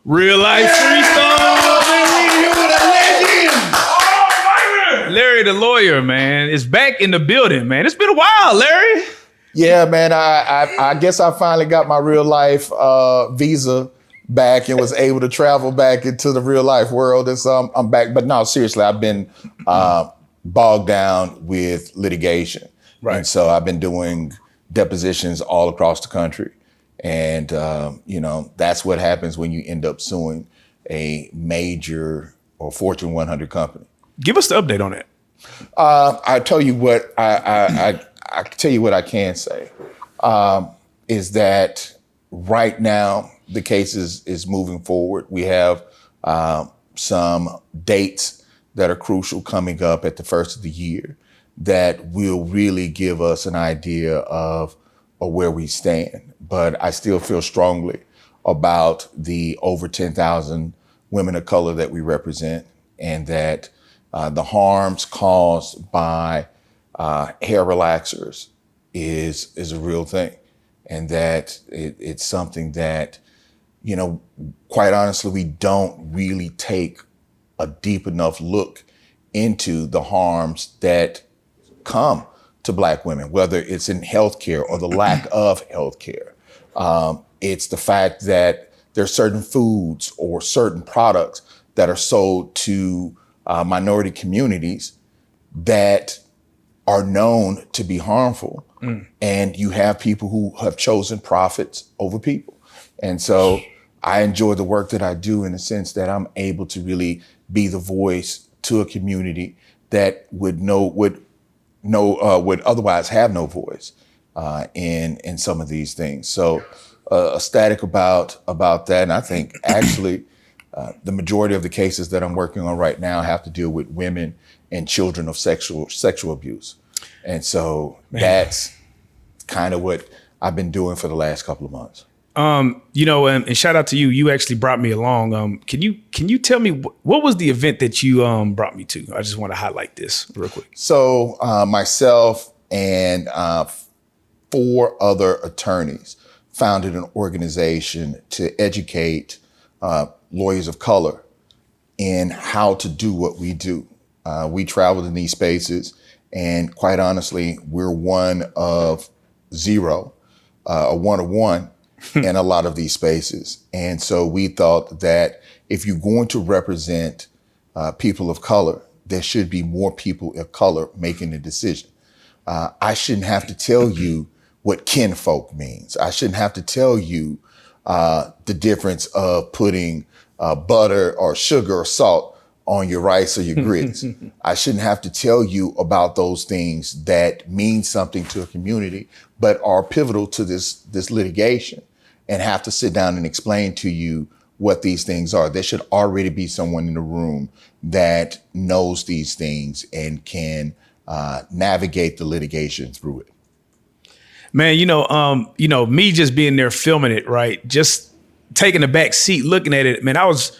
Real life freestyle. Larry the lawyer, man, is back in the building, man. It's been a while, Larry. Yeah, man. I guess I finally got my real life visa back and was able to travel back into the real life world. And so I'm back. But no, seriously, I've been bogged down with litigation. Right. And so I've been doing depositions all across the country. And, that's what happens when you end up suing a major or Fortune 100 company. Give us the update on that. I tell you what, I tell you what I can say is that right now the case is moving forward. We have some dates that are crucial coming up at the first of the year that will really give us an idea of where we stand. But I still feel strongly about the over 10,000 women of color that we represent, and that the harms caused by hair relaxers is a real thing. And that it's something that, quite honestly, we don't really take a deep enough look into the harms that come to Black women, whether it's in healthcare or the lack of healthcare. It's the fact that there's certain foods or certain products that are sold to minority communities that are known to be harmful. And you have people who have chosen profits over people. And so I enjoy the work that I do in the sense that I'm able to really be the voice to a community that would otherwise have no voice in some of these things. So ecstatic about that. And I think actually the majority of the cases that I'm working on right now have to deal with women and children of sexual abuse. And so that's kind of what I've been doing for the last couple of months. And shout out to you. You actually brought me along. Can you tell me what was the event that you brought me to? I just want to highlight this real quick. So myself and 4 other attorneys founded an organization to educate lawyers of color in how to do what we do. We traveled in these spaces, and quite honestly, we're one of 0, or 1 of 1 in a lot of these spaces. And so we thought that if you're going to represent people of color, there should be more people of color making the decision. I shouldn't have to tell you what kinfolk means. I shouldn't have to tell you the difference of putting butter or sugar or salt on your rice or your grits. I shouldn't have to tell you about those things that mean something to a community, but are pivotal to this litigation, and have to sit down and explain to you what these things are. There should already be someone in the room that knows these things and can navigate the litigation through it. Man, me just being there filming it, right? Just taking a back seat, looking at it, man, I was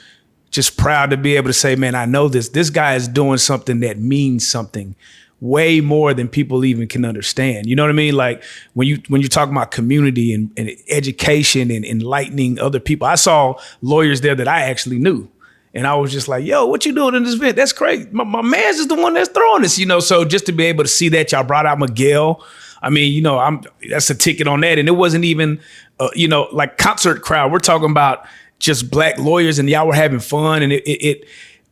just proud to be able to say, man, I know this guy is doing something that means something way more than people even can understand. You know what I mean? Like when you talk about community and education and enlightening other people, I saw lawyers there that I actually knew. And I was just like, yo, what you doing in this event? That's crazy. My man's is the one that's throwing this, So just to be able to see that, y'all brought out Miguel. I mean, that's a ticket on that. And it wasn't even, like concert crowd. We're talking about just Black lawyers, and y'all were having fun. And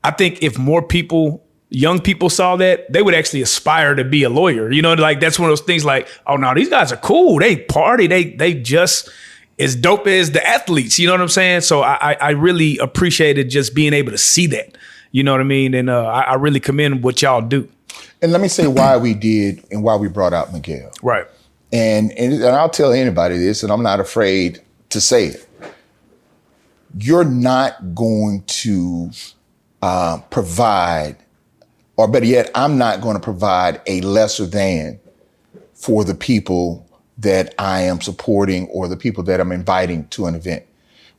I think if more people, young people saw that, they would actually aspire to be a lawyer. Like that's one of those things like, oh no, these guys are cool. They party. They just as dope as the athletes. You know what I'm saying? So I really appreciated just being able to see that. You know what I mean? And I really commend what y'all do. And let me say why we did and why we brought out Miguel. Right. And I'll tell anybody this, and I'm not afraid to say it. You're not going to provide, or better yet, I'm not going to provide a lesser than for the people that I am supporting or the people that I'm inviting to an event.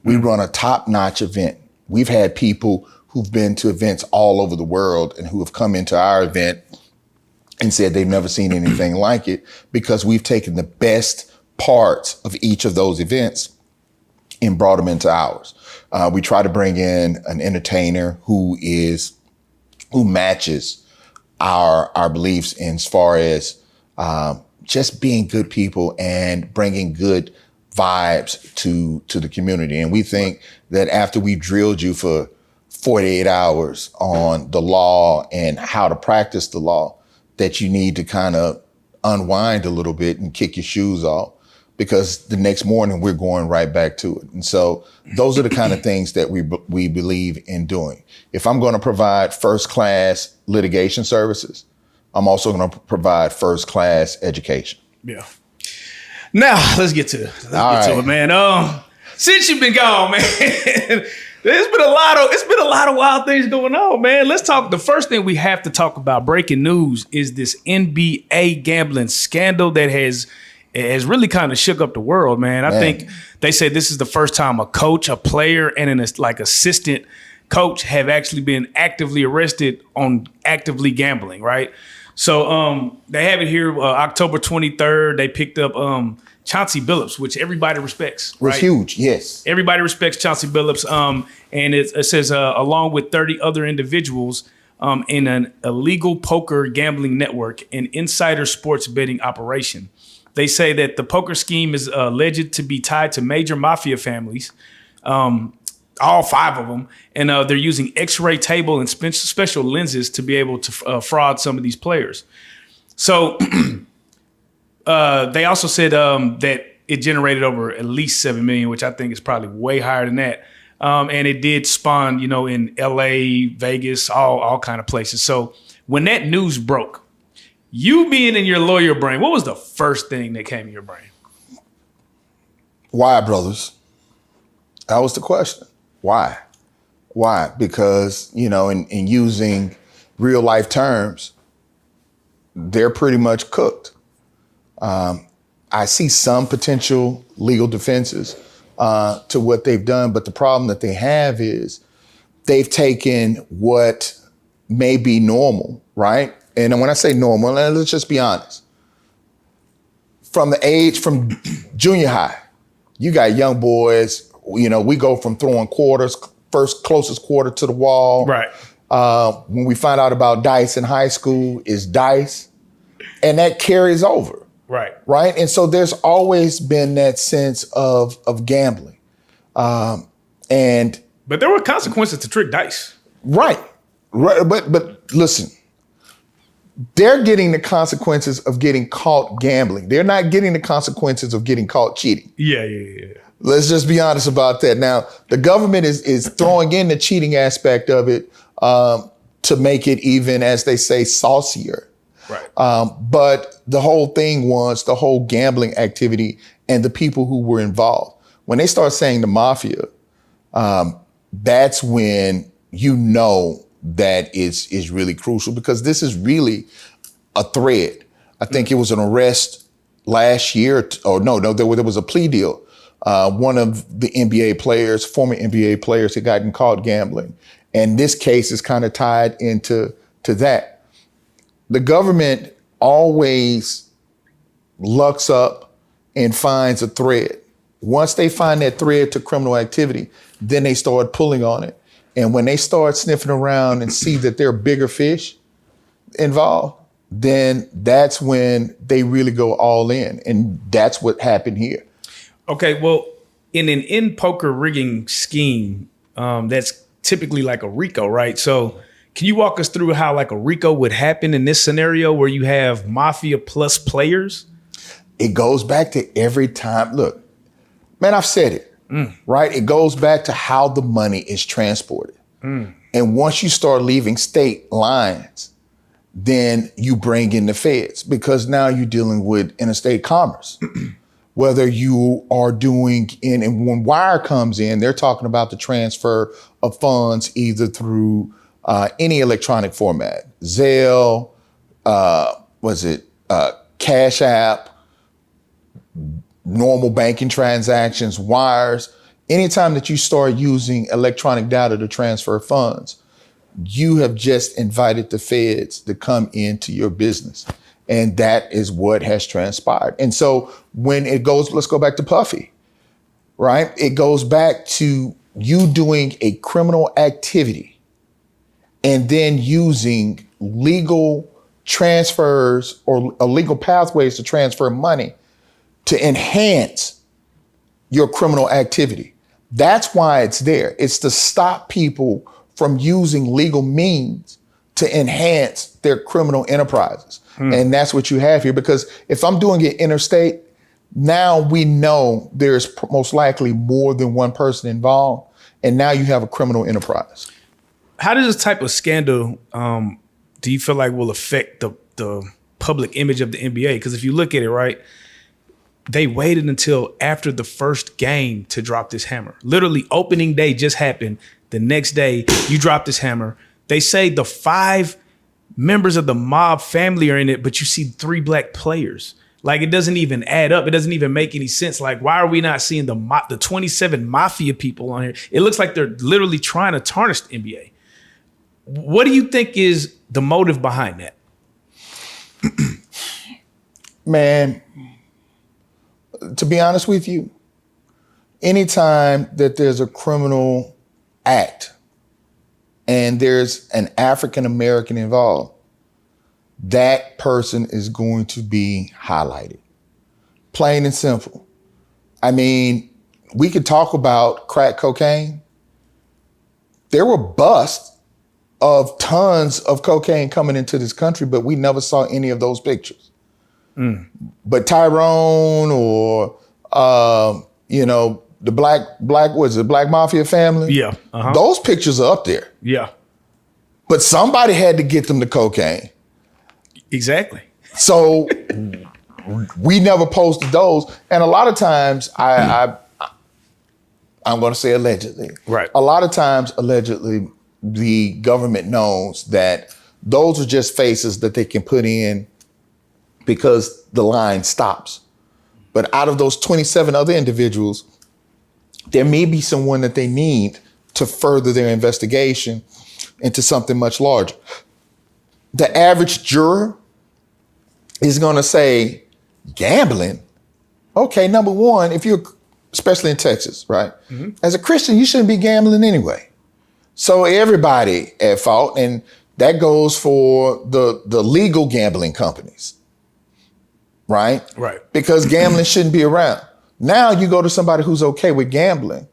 We run a top-notch event. We've had people who've been to events all over the world and who have come into our event and said they've never seen anything like it, because we've taken the best parts of each of those events and brought them into ours. We try to bring in an entertainer who matches our beliefs in as far as just being good people and bringing good vibes to the community. And we think that after we drilled you for 48 hours on the law and how to practice the law, that you need to kind of unwind a little bit and kick your shoes off, because the next morning we're going right back to it. And so those are the kind of things that we believe in doing. If I'm going to provide first class litigation services, I'm also going to provide first class education. Yeah. Now let's get to it, man. Since you've been gone, man, it's been a lot of wild things going on, man. Let's talk. The first thing we have to talk about, breaking news, is this NBA gambling scandal that has really kind of shook up the world, man. I think they said this is the first time a coach, a player, and an assistant coach have actually been actively arrested on actively gambling, right? So they have it here, October 23rd. They picked up Chauncey Billups, which everybody respects. Was huge, yes. Everybody respects Chauncey Billups. And it says, along with 30 other individuals in an illegal poker gambling network and insider sports betting operation. They say that the poker scheme is alleged to be tied to major mafia families, all 5 of them. And they're using X-ray table and special lenses to be able to fraud some of these players. So they also said that it generated over at least 7 million, which I think is probably way higher than that. And it did spawn, in LA, Vegas, all kind of places. So when that news broke, you being in your lawyer brain, what was the first thing that came in your brain? Why, brothers? That was the question. Why? Why? Because, in using real life terms, they're pretty much cooked. I see some potential legal defenses to what they've done, but the problem that they have is they've taken what may be normal, right? And when I say normal, let's just be honest. From junior high, you got young boys, we go from throwing quarters, first closest quarter to the wall. Right. When we find out about dice in high school, is dice, and that carries over. Right. Right. And so there's always been that sense of gambling. But there were consequences to trick dice. Right. But listen, they're getting the consequences of getting caught gambling. They're not getting the consequences of getting caught cheating. Yeah. Let's just be honest about that. Now, the government is throwing in the cheating aspect of it to make it even, as they say, saucier. Right. But the whole thing was the whole gambling activity and the people who were involved. When they start saying the mafia, that's when that is really crucial, because this is really a thread. I think it was an arrest last year, there was a plea deal. One of the NBA players, former NBA players, had gotten caught gambling. And this case is kind of tied into that. The government always looks up and finds a thread. Once they find that thread to criminal activity, then they start pulling on it. And when they start sniffing around and see that there are bigger fish involved, then that's when they really go all in. And that's what happened here. Okay, well, in an in-poker rigging scheme, that's typically like a RICO, right? So can you walk us through how like a RICO would happen in this scenario where you have mafia plus players? It goes back to every time. Look, man, I've said it, right? It goes back to how the money is transported. And once you start leaving state lines, then you bring in the feds, because now you're dealing with interstate commerce. Whether you are doing and when wire comes in, they're talking about the transfer of funds either through any electronic format, Zelle, Cash App, normal banking transactions, wires. Anytime that you start using electronic data to transfer funds, you have just invited the feds to come into your business. And that is what has transpired. And so when it goes, let's go back to Puffy, right? It goes back to you doing a criminal activity and then using legal transfers or illegal pathways to transfer money to enhance your criminal activity. That's why it's there. It's to stop people from using legal means to enhance their criminal enterprises. And that's what you have here, because if I'm doing it interstate, now we know there's most likely more than one person involved, and now you have a criminal enterprise. How does this type of scandal do you feel like will affect the public image of the NBA? Because if you look at it, right, they waited until after the first game to drop this hammer. Literally, opening day just happened. The next day, you drop this hammer. They say the 5 members of the mob family are in it, but you see 3 black players. Like, it doesn't even add up. It doesn't even make any sense. Like, why are we not seeing the 27 mafia people on here? It looks like they're literally trying to tarnish the NBA. What do you think is the motive behind that? Man, to be honest with you, anytime that there's a criminal act and there's an African American involved, that person is going to be highlighted. Plain and simple. I mean, we could talk about crack cocaine. There were busts of tons of cocaine coming into this country, but we never saw any of those pictures. But Tyrone or, the Black Mafia family? Yeah. Those pictures are up there. Yeah. But somebody had to get them the cocaine. Exactly. So we never posted those. And a lot of times I'm going to say allegedly. Right. A lot of times, allegedly, the government knows that those are just faces that they can put in because the line stops. But out of those 27 other individuals, there may be someone that they need to further their investigation into something much larger. The average juror is going to say, gambling? Okay, number one, if you're, especially in Texas, right? As a Christian, you shouldn't be gambling anyway. So everybody at fault, and that goes for the legal gambling companies, right? Right. Because gambling shouldn't be around. Now you go to somebody who's okay with gambling,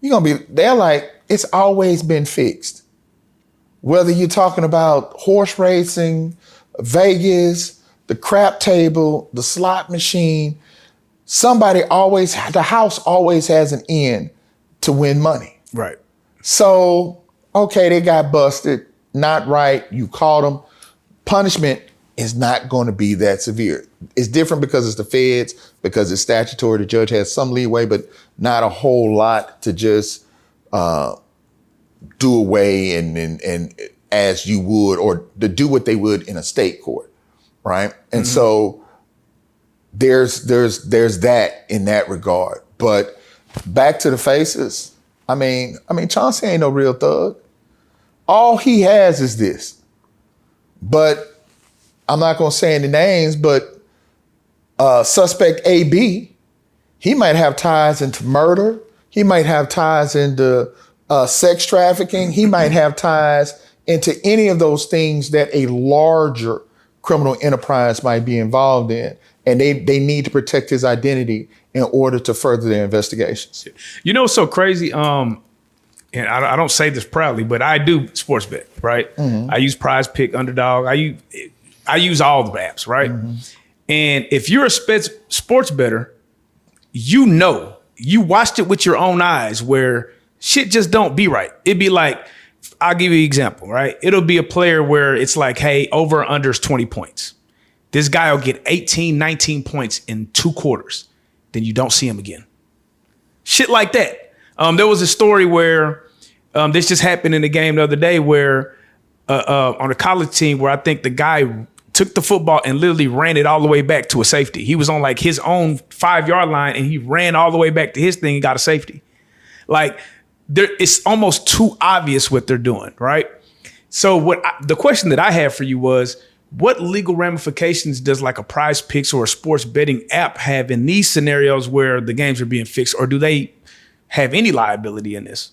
they're like, it's always been fixed. Whether you're talking about horse racing, Vegas, the crap table, the slot machine, the house always has an end to win money. Right. So, okay, they got busted, not right, you caught them. Punishment is not going to be that severe. It's different because it's the feds, because it's statutory. The judge has some leeway, but not a whole lot to just do away and as you would, or to do what they would in a state court, right? And so there's that in that regard. But back to the faces. I mean, Chauncey ain't no real thug. All he has is this. But I'm not gonna say any names, but suspect AB, he might have ties into murder. He might have ties into sex trafficking. He might have ties into any of those things that a larger criminal enterprise might be involved in. And they need to protect his identity in order to further their investigations. You know what's so crazy? And I don't say this proudly, but I do sports bet, right? I use Prize Pick, Underdog. I use all the apps, right? And if you're a sports bettor, you watched it with your own eyes where shit just don't be right. It'd be like, I'll give you an example, right? It'll be a player where it's like, hey, over or under is 20 points. This guy will get 18, 19 points in 2 quarters. Then you don't see him again. Shit like that. There was a story where this just happened in the game the other day where on a college team where I think the guy took the football and literally ran it all the way back to a safety. He was on like his own 5-yard line and he ran all the way back to his thing and got a safety. Like it's almost too obvious what they're doing, right? So the question that I have for you was, what legal ramifications does like a Prize Picks or a sports betting app have in these scenarios where the games are being fixed, or do they have any liability in this?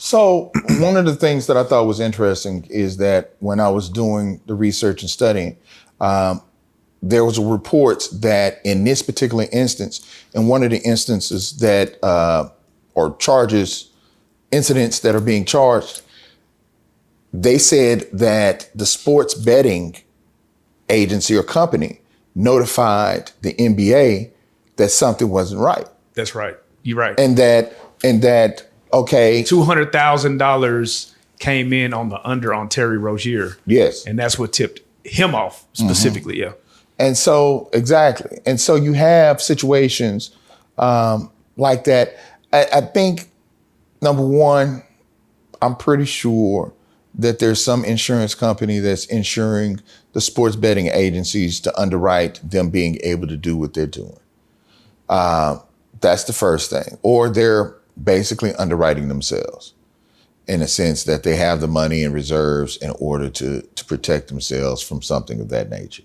So one of the things that I thought was interesting is that when I was doing the research and studying, there was reports that in this particular instance, in one of the instances that or charges, incidents that are being charged, they said that the sports betting agency or company notified the NBA that something wasn't right. That's right. You're right. And that okay, $200,000 came in on the under on Terry Rozier. yes. And that's what tipped him off specifically. Yeah. And so, exactly. And so you have situations like that. I think, number one, I'm pretty sure that there's some insurance company that's insuring the sports betting agencies to underwrite them being able to do what they're doing. That's the first thing. Or they're basically underwriting themselves in a sense that they have the money and reserves in order to protect themselves from something of that nature.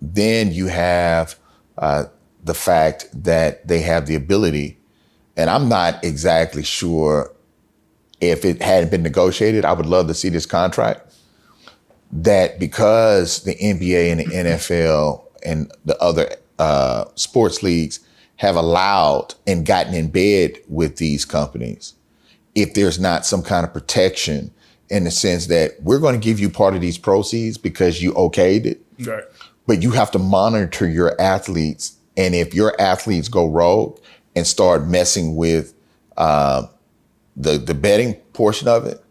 Then you have the fact that they have the ability, and I'm not exactly sure if it hadn't been negotiated, I would love to see this contract, that because the NBA and the NFL and the other sports leagues have allowed and gotten in bed with these companies, if there's not some kind of protection in the sense that we're going to give you part of these proceeds because you okayed it, Right. but you have to monitor your athletes. And if your athletes go rogue and start messing with the betting portion of it,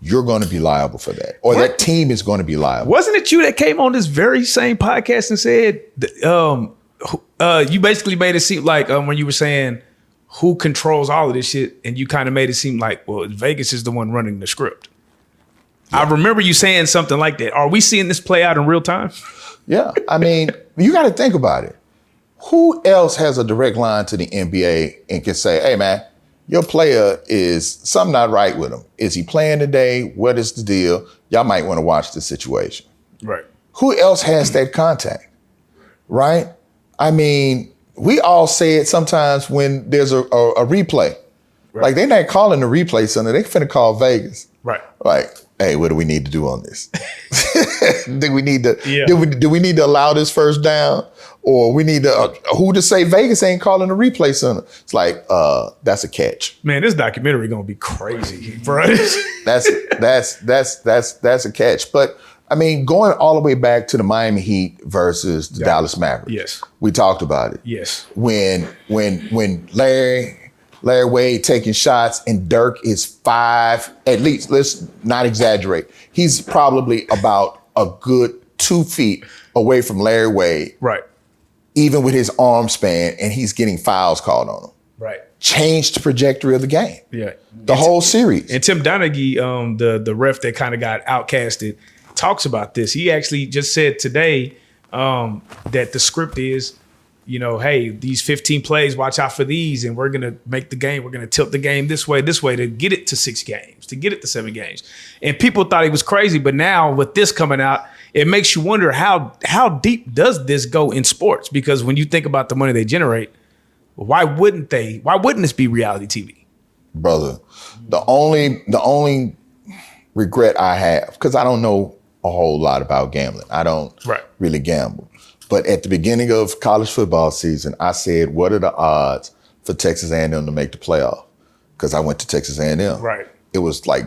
you're going to be liable for that. Or that team is going to be liable. Wasn't it you that came on this very same podcast and said, you basically made it seem like when you were saying who controls all of this shit, and you kind of made it seem like, well, Vegas is the one running the script. Yeah. I remember you saying something like that. Are we seeing this play out in real time? Yeah. I mean, you got to think about it. Who else has a direct line to the NBA and can say, hey, man, your player is something not right with him. Is he playing today? What is the deal? Y'all might want to watch the situation. Right. Who else has that contact? Right? I mean, we all say it sometimes when there's a replay. Right. Like, they're not calling the replay center. They finna call Vegas. Right. Like, hey, what do we need to do on this? Do we need to Yeah. do we need to allow this first down? Or we need to who to say Vegas ain't calling the replay center? It's like, that's a catch. Man, this documentary gonna be crazy, bro. That's a catch. But I mean, going all the way back to the Miami Heat versus the Dallas Mavericks. Yes. We talked about it. Yes. When Larry Wade taking shots and Dirk is 5, at least, let's not exaggerate. He's probably about a good 2 feet away from Larry Wade. Right. Even with his arm span, and he's getting fouls called on him. Right. Changed the trajectory of the game. Yeah. The whole series. And Tim Donaghy, the ref that kind of got outcasted, talks about this. He actually just said today that the script is, hey, these 15 plays, watch out for these, and we're going to make the game, we're going to tilt the game this way to get it to 6 games, to get it to 7 games. And people thought he was crazy, but now with this coming out, it makes you wonder how deep does this go in sports? Because when you think about the money they generate, why wouldn't this be reality TV? Brother, the only regret I have, because I don't know a whole lot about gambling. I don't really gamble. But at the beginning of college football season, I said, what are the odds for Texas A&M to make the playoff? Because I went to Texas A&M. Right. It was like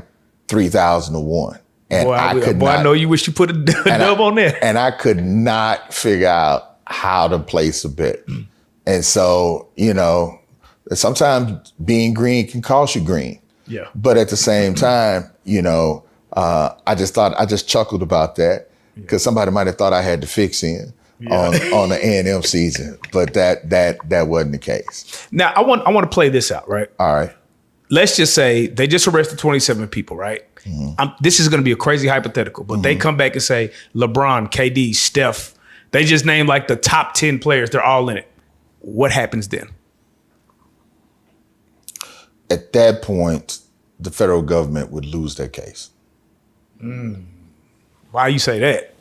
3,000 to 1. And I know you wish you put a dub on there. And I could not figure out how to place a bet. And so, sometimes being green can cost you green. Yeah. But at the same time, I just chuckled about that because somebody might have thought I had the fix in on the A&M season, but that wasn't the case. Now I want to play this out, right? All right. Let's just say they just arrested 27 people, right? Mm-hmm. This is going to be a crazy hypothetical, but they come back and say LeBron, KD, Steph, they just named like the top 10 players. They're all in it. What happens then? At that point, the federal government would lose their case. Why you say that?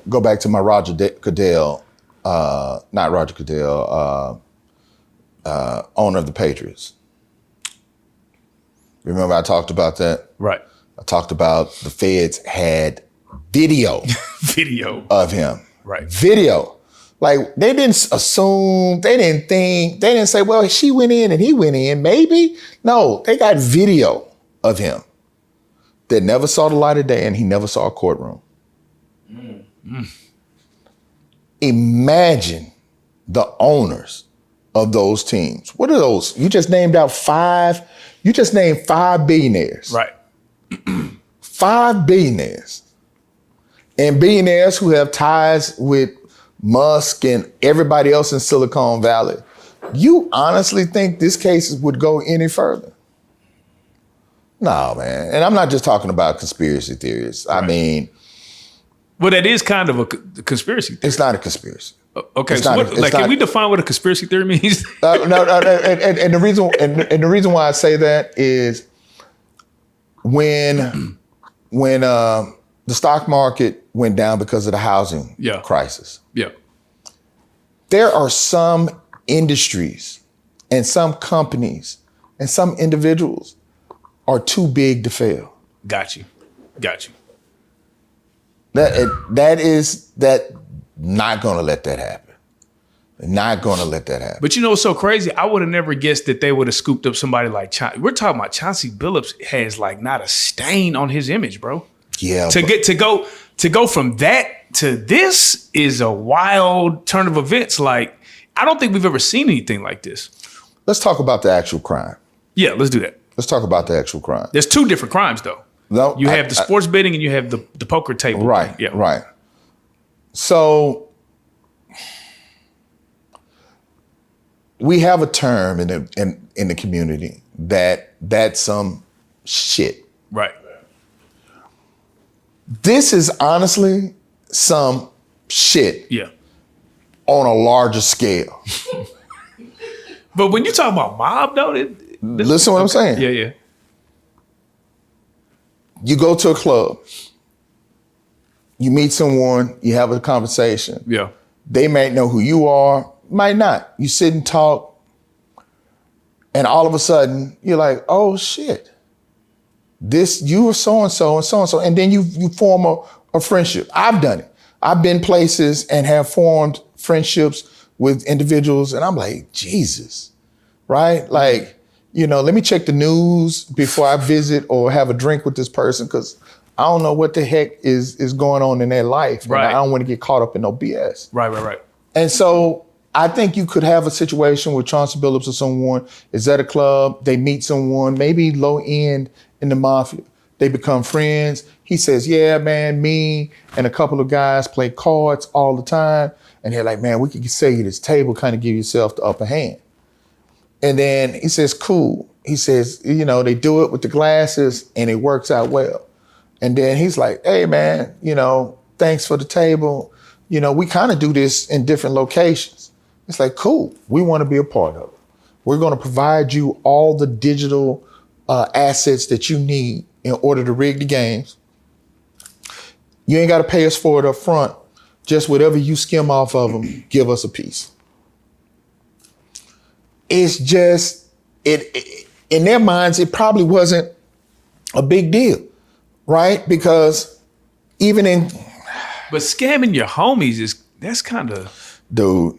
Go back to my Roger Goodell, not Roger Goodell, owner of the Patriots. Remember I talked about that? Right. I talked about the feds had video of him. Right. Video. Like, they didn't assume, they didn't think, they didn't say, well, she went in and he went in, maybe. No, they got video of him that never saw the light of day, and he never saw a courtroom. Imagine the owners of those teams. What are those? You just named out five. You just named 5 billionaires. Right. 5 billionaires. And billionaires who have ties with Musk and everybody else in Silicon Valley. You honestly think this case would go any further? No, man. And I'm not just talking about conspiracy theories. Right. I mean, well, that is kind of a conspiracy theory. It's not a conspiracy. Okay, so can we define what a conspiracy theory means? No, and the reason why I say that is when the stock market went down because of the housing crisis. Yeah. There are some industries and some companies and some individuals are too big to fail. Got you. That not gonna let that happen. Not gonna let that happen. But you know what's so crazy? I would have never guessed that they would have scooped up somebody like Chauncey. We're talking about Chauncey Billups has like not a stain on his image, bro. Yeah. To go from that to this is a wild turn of events. Like, I don't think we've ever seen anything like this. Let's talk about the actual crime. Yeah, let's do that. Let's talk about the actual crime. There's 2 different crimes though. No, you have the sports betting and you have the poker table. Right. Yeah. Right. So we have a term in the community that's some shit. Right. This is honestly some shit. Yeah. On a larger scale. But when you talk about mob though, listen what I'm saying. Yeah. You go to a club, you meet someone, you have a conversation. Yeah. They might know who you are, might not. You sit and talk, and all of a sudden you're like, oh shit. You are so-and-so and so-and-so. And then you form a friendship. I've done it. I've been places and have formed friendships with individuals, and I'm like, Jesus, right? Like, let me check the news before I visit or have a drink with this person, because I don't know what the heck is going on in their life. Right. And I don't want to get caught up in no BS. Right. And so I think you could have a situation where Chauncey Billups or someone is at a club, they meet someone, maybe low end in the mafia. They become friends. He says, yeah, man, me and a couple of guys play cards all the time. And they're like, man, we can sell you this table, kind of give yourself the upper hand. And then he says, cool. He says, they do it with the glasses and it works out well. And then he's like, hey, man, thanks for the table. We kind of do this in different locations. It's like, cool. We want to be a part of it. We're going to provide you all the digital assets that you need in order to rig the games. You ain't got to pay us for it up front. Just whatever you skim off of them, give us a piece. It's just, in their minds, it probably wasn't a big deal, right? Because But scamming your homies that's kind of... Dude.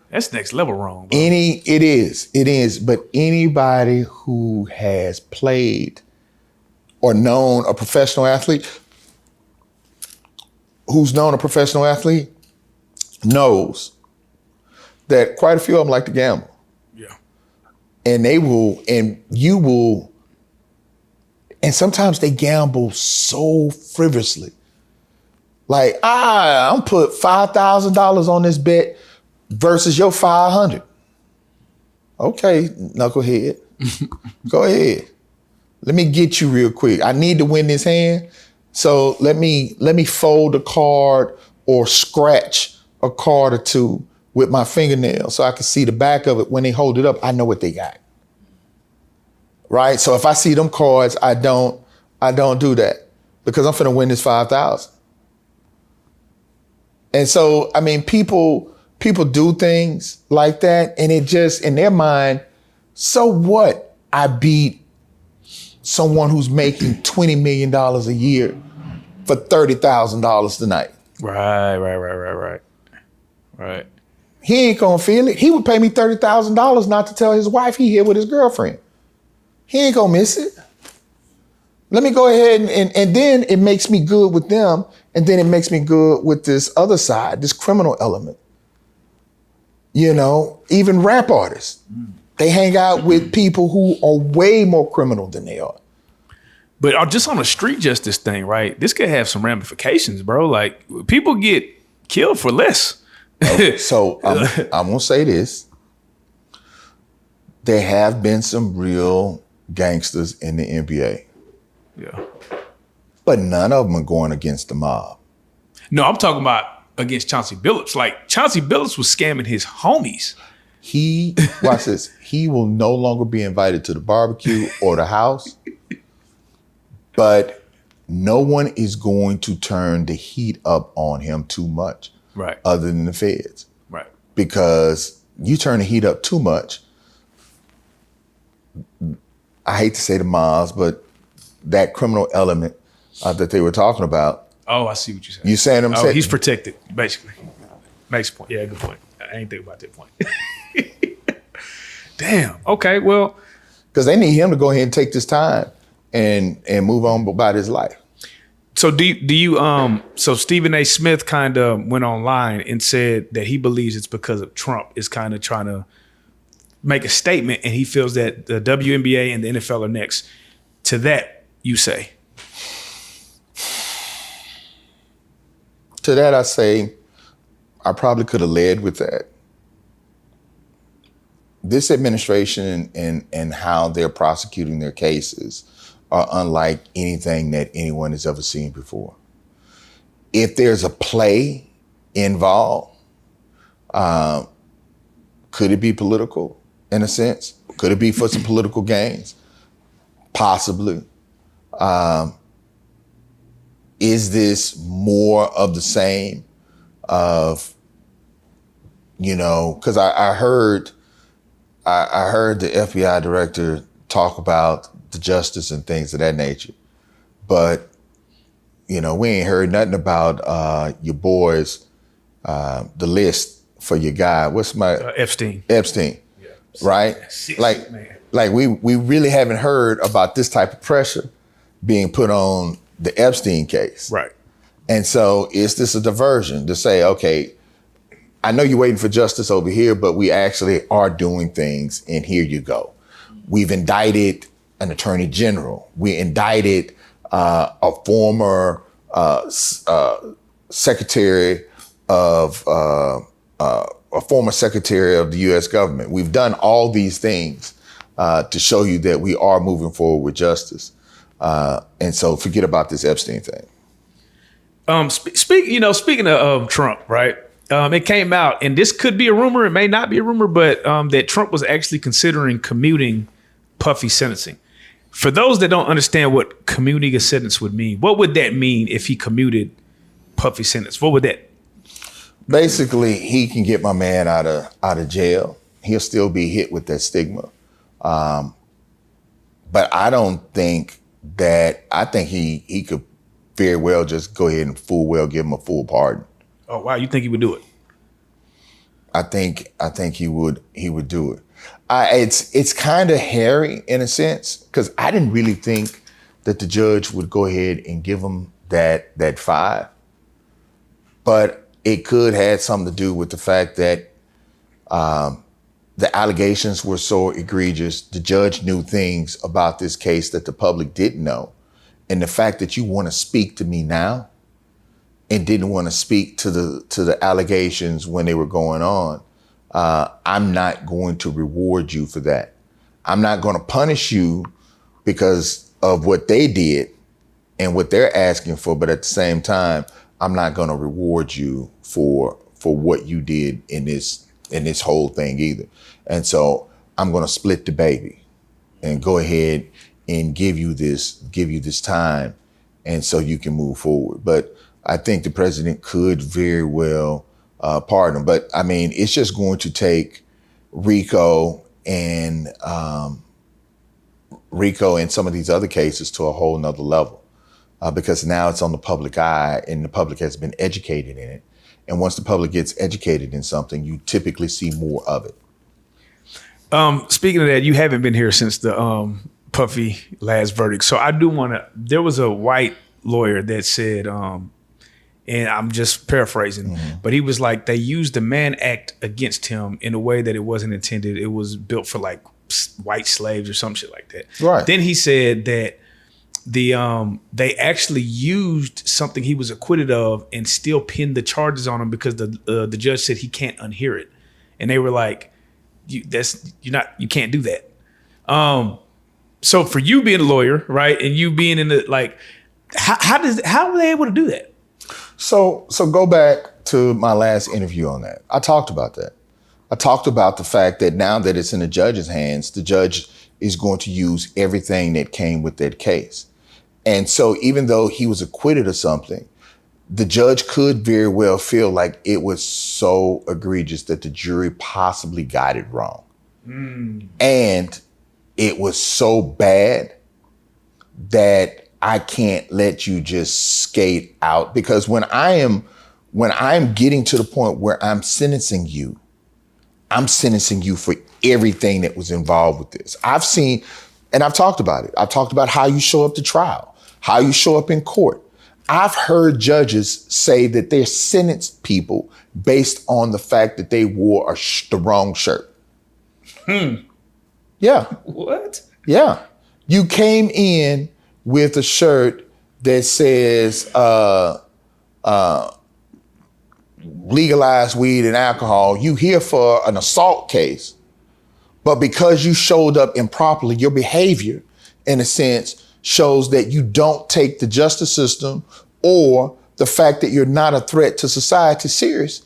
That's next level wrong, bro. It is. But anybody who has played or known a professional athlete, knows that quite a few of them like to gamble. Yeah. And sometimes they gamble so frivolously. Like, I'm put $5,000 on this bet versus your 500. Okay, knucklehead. Go ahead. Let me get you real quick. I need to win this hand. So let me fold a card or scratch a card or two with my fingernail so I can see the back of it. When they hold it up, I know what they got. Right? So if I see them cards, I don't do that because I'm finna win this 5,000. And so, I mean, people people do things like that, and it just, in their mind, so what? I beat someone who's making $20 million a year for $30,000 tonight. Right. He ain't gonna feel it. He would pay me $30,000 not to tell his wife he here with his girlfriend. He ain't gonna miss it. Let me go ahead and then it makes me good with them, and then it makes me good with this other side, this criminal element. You know, even rap artists, they hang out with people who are way more criminal than they are. But just on a street justice thing, right? This could have some ramifications, bro. Like, people get killed for less. Okay, so I'm gonna say this. There have been some real gangsters in the NBA. Yeah. But none of them are going against the mob. No, I'm talking about against Chauncey Billups. Like, Chauncey Billups was scamming his homies. Watch this, he will no longer be invited to the barbecue or the house, but no one is going to turn the heat up on him too much, right? Other than the feds. Right. Because you turn the heat up too much, I hate to say the mobs, but that criminal element that they were talking about. Oh, I see what you're saying. You saying I'm saying? He's protected, basically. Makes a point. Yeah, good point. I ain't think about that point. Damn. Okay, well. Because they need him to go ahead and take this time and move on about his life. So do you so Stephen A. Smith kind of went online and said that he believes it's because of Trump is kind of trying to make a statement, and he feels that the WNBA and the NFL are next. To that, you say? To that, I say, I probably could have led with that. This administration and how they're prosecuting their cases are unlike anything that anyone has ever seen before. If there's a play involved, could it be political in a sense? Could it be for some political gains? Possibly. Is this more of the same of, you know, because I heard the FBI director talk about the justice and things of that nature. But, you know, we ain't heard nothing about your boys, the list for your guy. What's my Epstein. Epstein, yeah. Right? Like we really haven't heard about this type of pressure being put on the Epstein case. Right. And so is this a diversion to say, okay, I know you're waiting for justice over here, but we actually are doing things, and here you go. We've indicted an attorney general. We indicted a former secretary of the U.S. government. We've done all these things to show you that we are moving forward with justice. And so forget about this Epstein thing. Speaking of Trump, right? It came out, and this could be a rumor, it may not be a rumor, but that Trump was actually considering commuting Puffy sentencing. For those that don't understand what commuting a sentence would mean, what would that mean if he commuted Puffy sentence? What would that? Basically, he can get my man out of jail. He'll still be hit with that stigma. But I don't think that, I think he could very well just go ahead and full well give him a full pardon. Oh, wow. You think he would do it? I think he would do it. It's kind of hairy in a sense, because I didn't really think that the judge would go ahead and give him that 5. But it could have something to do with the fact that the allegations were so egregious. The judge knew things about this case that the public didn't know. And the fact that you want to speak to me now and didn't want to speak to the allegations when they were going on, I'm not going to reward you for that. I'm not going to punish you because of what they did and what they're asking for, but at the same time, I'm not going to reward you for what you did in this whole thing either. And so I'm going to split the baby and go ahead and give you this time, and so you can move forward. But I think the president could very well pardon him. But I mean, it's just going to take Rico and some of these other cases to a whole nother level, because now it's on the public eye and the public has been educated in it. And once the public gets educated in something, you typically see more of it. Speaking of that, you haven't been here since the Puffy last verdict. So I do want to, there was a white lawyer that said, and I'm just paraphrasing, but he was like, they used the Mann Act against him in a way that it wasn't intended. It was built for like white slaves or some shit like that. Right. Then he said that they actually used something he was acquitted of and still pinned the charges on him because the judge said he can't unhear it. And they were like, you can't do that. So for you being a lawyer, right, and you being in the, like, how were they able to do that? So go back to my last interview on that. I talked about that. I talked about the fact that now that it's in the judge's hands, the judge is going to use everything that came with that case. And so even though he was acquitted of something, the judge could very well feel like it was so egregious that the jury possibly got it wrong. And it was so bad that I can't let you just skate out, because when I'm getting to the point where I'm sentencing you for everything that was involved with this. I've seen, and I've talked about it. I've talked about how you show up to trial, how you show up in court. I've heard judges say that they sentenced people based on the fact that they wore the wrong shirt. Yeah. What? Yeah. You came in with a shirt that says legalize weed and alcohol. You here for an assault case, but because you showed up improperly, your behavior, in a sense, shows that you don't take the justice system or the fact that you're not a threat to society serious.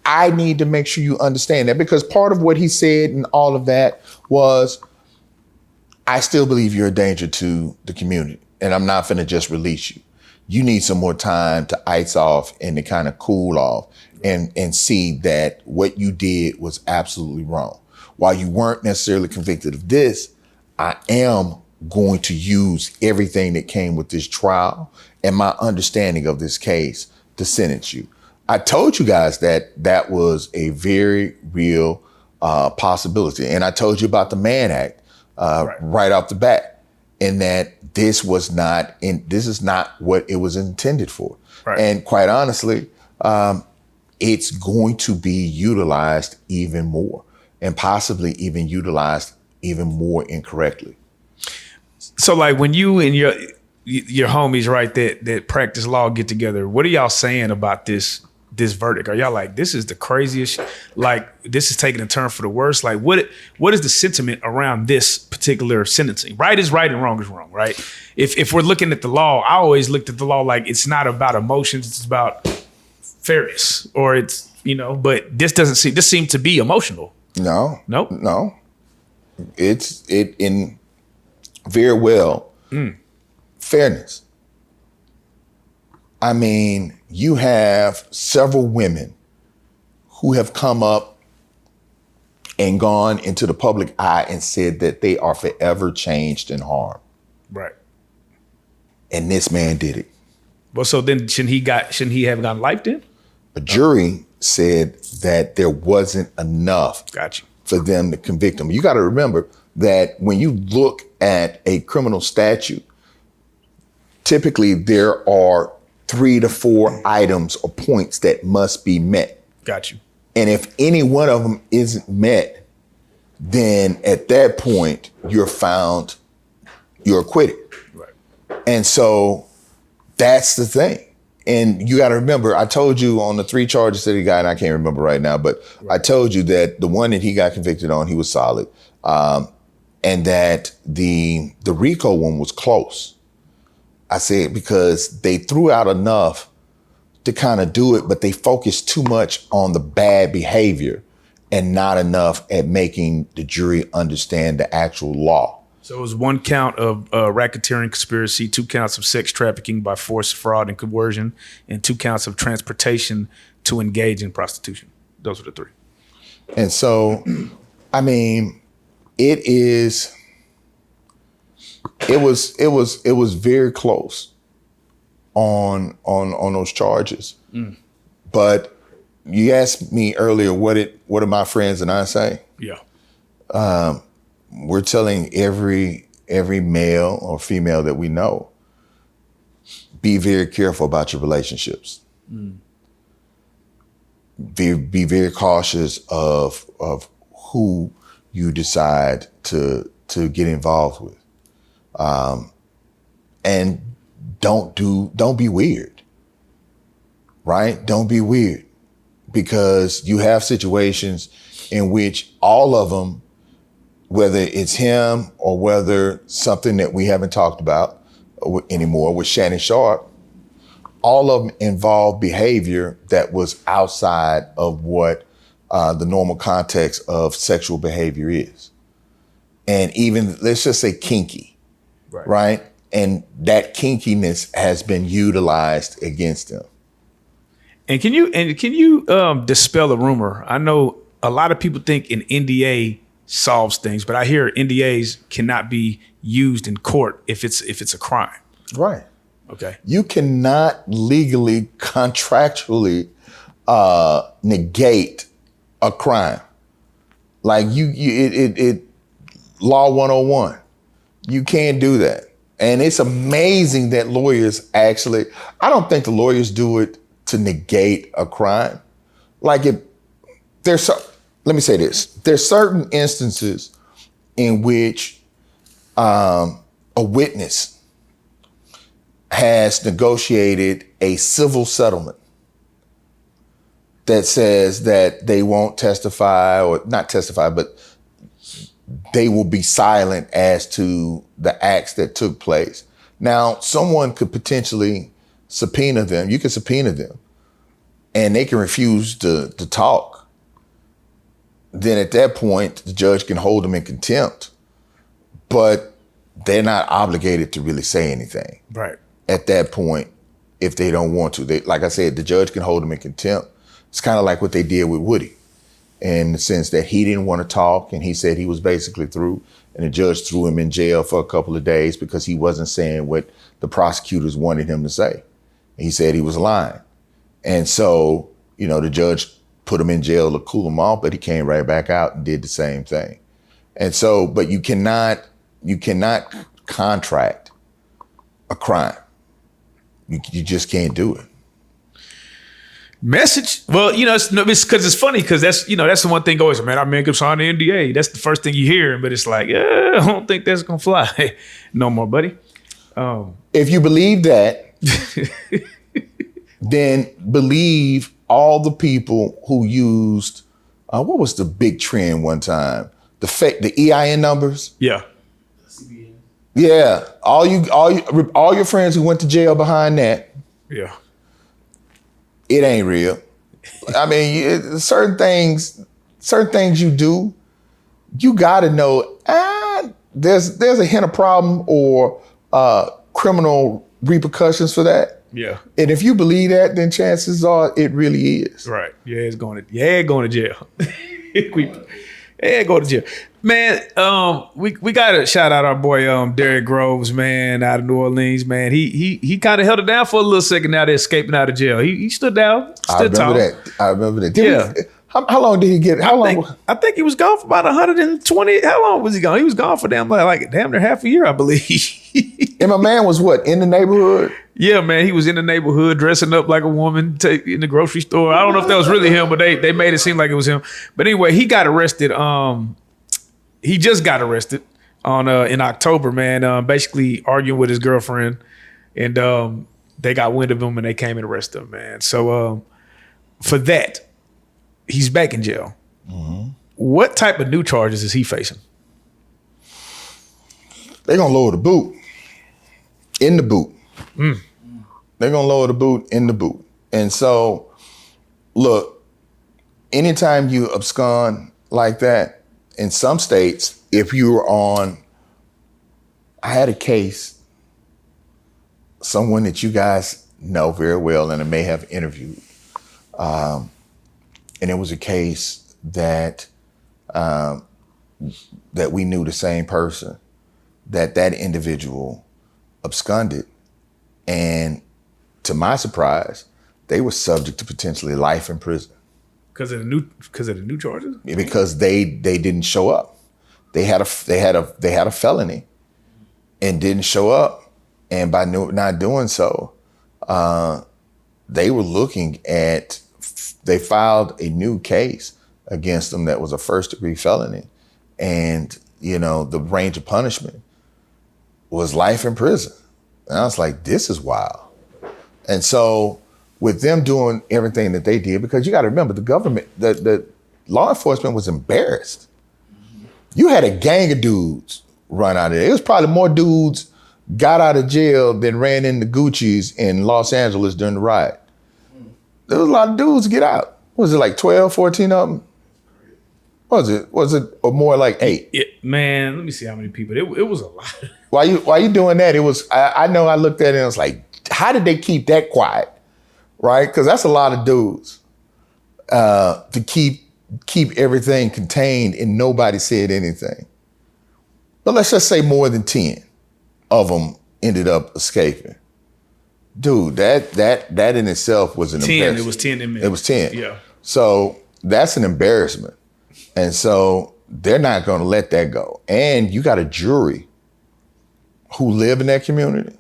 I need to make sure you understand that, because part of what he said and all of that was, I still believe you're a danger to the community, and I'm not finna just release you. You need some more time to ice off and to kind of cool off and see that what you did was absolutely wrong. While you weren't necessarily convicted of this, I am going to use everything that came with this trial and my understanding of this case to sentence you. I told you guys that that was a very real possibility. And I told you about the Mann Act right off the bat, and that this is not what it was intended for. Right. And quite honestly, it's going to be utilized even more, and possibly even utilized even more incorrectly. So like when you and your homies, right, that practice law get together, what are y'all saying about this verdict? Are y'all like, this is the craziest, like this is taking a turn for the worse? Like what is the sentiment around this particular sentencing? Right is right and wrong is wrong, right? If we're looking at the law, I always looked at the law like it's not about emotions, it's about fairness, or it's, but this seemed to be emotional. No. Nope. No. It in very well fairness. I mean, you have several women who have come up and gone into the public eye and said that they are forever changed and harmed. Right. And this man did it. Well, so then shouldn't he have gotten life then? A jury said that there wasn't enough for them to convict him. You got to remember that when you look at a criminal statute, typically there are 3 to 4 items or points that must be met. Got you. And if any one of them isn't met, then at that point you're acquitted. Right. And so that's the thing. And you got to remember, I told you on the 3 charges that he got, and I can't remember right now, but I told you that the one that he got convicted on, he was solid. And that the RICO one was close. I said, because they threw out enough to kind of do it, but they focused too much on the bad behavior and not enough at making the jury understand the actual law. So it was 1 count of racketeering conspiracy, 2 counts of sex trafficking by force, fraud, and coercion, and 2 counts of transportation to engage in prostitution. Those are the three. And so, I mean, it was very close on those charges. But you asked me earlier, what did my friends and I say? Yeah. We're telling every male or female that we know, be very careful about your relationships. Be very cautious of who you decide to get involved with. And don't be weird, right? Don't be weird, because you have situations in which all of them, whether it's him or whether something that we haven't talked about anymore with Shannon Sharp, all of them involve behavior that was outside of what the normal context of sexual behavior is. And even, let's just say, kinky, right? And that kinkiness has been utilized against them. And can you dispel a rumor? I know a lot of people think an NDA solves things, but I hear NDAs cannot be used in court if it's a crime. Right. Okay. You cannot legally, contractually negate a crime. Like it law 101. You can't do that. And it's amazing that lawyers actually, I don't think the lawyers do it to negate a crime. Like let me say this. There's certain instances in which a witness has negotiated a civil settlement that says that they won't testify, or not testify, but they will be silent as to the acts that took place. Now, someone could potentially subpoena them. You can subpoena them and they can refuse to talk. Then at that point, the judge can hold them in contempt, but they're not obligated to really say anything. Right. At that point, if they don't want to. Like I said, the judge can hold them in contempt. It's kind of like what they did with Woody, in the sense that he didn't want to talk and he said he was basically through, and the judge threw him in jail for a couple of days because he wasn't saying what the prosecutors wanted him to say. He said he was lying. And so, the judge put him in jail to cool him off, but he came right back out and did the same thing. And so, but you cannot contract a crime. You just can't do it. Message. Well, it's because it's funny, because that's the one thing always, man, our man could sign the NDA. That's the first thing you hear, but it's like, I don't think that's gonna fly. No more, buddy. If you believe that, then believe all the people who used what was the big trend one time? The EIN numbers. Yeah. Yeah. All your friends who went to jail behind that. Yeah. It ain't real. I mean, certain things you do, you got to know, there's a hint of problem or criminal repercussions for that. Yeah. And if you believe that, then chances are it really is. Right. Yeah, it's going to jail. Go to jail. Man, we got to shout out our boy Derrick Groves, man, out of New Orleans, man. He kind of held it down for a little second now. They're escaping out of jail. He stood down, stood tall. I remember that. How long did he get? I think he was gone for about 120. How long was he gone? He was gone for damn near half a year, I believe. And my man was what, in the neighborhood? Yeah, man, he was in the neighborhood dressing up like a woman in the grocery store. I don't know if that was really him, but they made it seem like it was him. But anyway, he got arrested. He just got arrested in October, man. Basically arguing with his girlfriend, and they got wind of him and they came and arrested him, man. So for that, he's back in jail. Mm-hmm. What type of new charges is he facing? They're gonna lower the boot. In the boot. Mm. They're gonna lower the boot in the boot. And so, look, anytime you abscond like that, in some states, if you're on, I had a case, someone that you guys know very well and I may have interviewed. And it was a case that that we knew the same person, that individual absconded. And to my surprise, they were subject to potentially life in prison. Because of the new charges? Because they didn't show up. They had a felony and didn't show up. And by not doing so, they were looking at, they filed a new case against them that was a first-degree felony. And, the range of punishment was life in prison. And I was like, this is wild. And so with them doing everything that they did, because you got to remember, the government, the law enforcement was embarrassed. You had a gang of dudes run out of there. It was probably more dudes got out of jail than ran into Gucci's in Los Angeles during the riot. There was a lot of dudes get out. Was it like 12, 14 of them? Was it or more like 8? Man, let me see how many people. It was a lot. While you doing that, it was, I know I looked at it and I was like, how did they keep that quiet? Right? Because that's a lot of dudes to keep everything contained and nobody said anything. But let's just say more than 10 of them ended up escaping. Dude, that in itself was an 10. embarrassment. It was 10 in there. It was 10. Yeah. So that's an embarrassment. And so they're not going to let that go. And you got a jury who live in that community.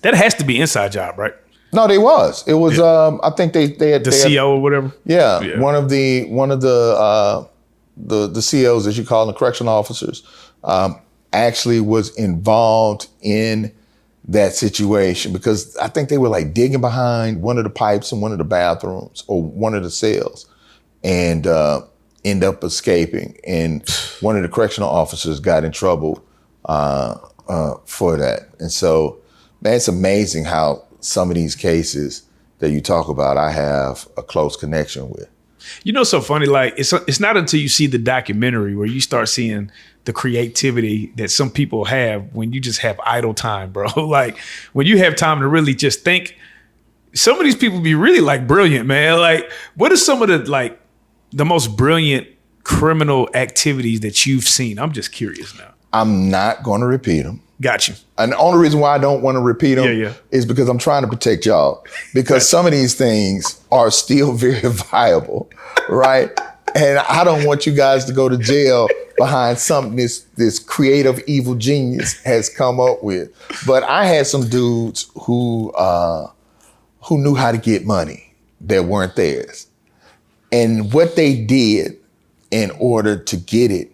That has to be inside job, right? No, they was. It was. Yeah. I think they had the CO or whatever. Yeah, one of the COs, as you call them, the correctional officers, actually was involved in that situation because I think they were like digging behind one of the pipes in one of the bathrooms or one of the cells, and end up escaping. And one of the correctional officers got in trouble for that. And so, man, it's amazing how some of these cases that you talk about, I have a close connection with. So funny, like it's not until you see the documentary where you start seeing the creativity that some people have when you just have idle time, bro. Like when you have time to really just think, some of these people be really like brilliant, man. Like what are some of the most brilliant criminal activities that you've seen? I'm just curious now. I'm not going to repeat them. Got you. And the only reason why I don't want to repeat them is because I'm trying to protect y'all. Because some of these things are still very viable, right? And I don't want you guys to go to jail behind something this creative evil genius has come up with. But I had some dudes who knew how to get money that weren't theirs. And what they did in order to get it,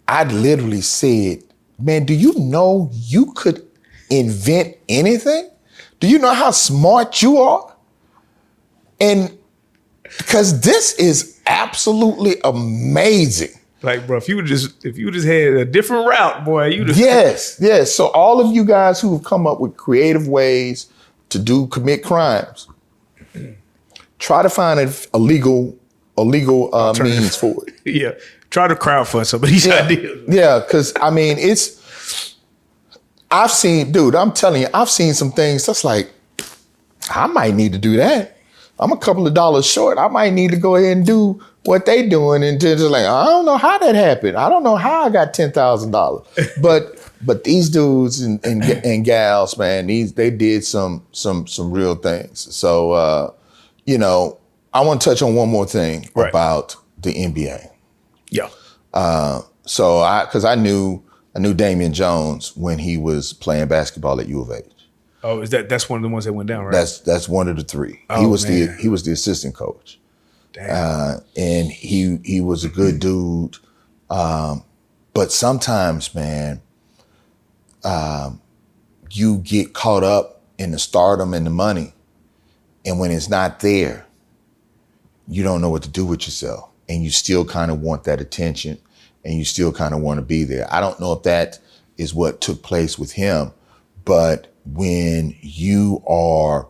I literally said, man, do you know you could invent anything? Do you know how smart you are? And because this is absolutely amazing. Like, bro, if you just had a different route, boy, you'd have. Yes. So all of you guys who have come up with creative ways to commit crimes, try to find a legal means for it. Yeah. Try to crowdfund some of these ideas. Yeah, because I mean, I'm telling you, I've seen some things that's like, I might need to do that. I'm a couple of dollars short. I might need to go ahead and do what they doing. And just like, I don't know how that happened. I don't know how I got $10,000. But these dudes and gals, man, they did some real things. So, I want to touch on one more thing about the NBA. Yeah. Because I knew Damian Jones when he was playing basketball at U of H. Oh, that's one of the ones that went down, right? That's one of the three. Oh, he was the assistant coach. Damn. And he was a good dude. But sometimes, man, you get caught up in the stardom and the money. And when it's not there, you don't know what to do with yourself. And you still kind of want that attention and you still kind of want to be there. I don't know if that is what took place with him, but when you are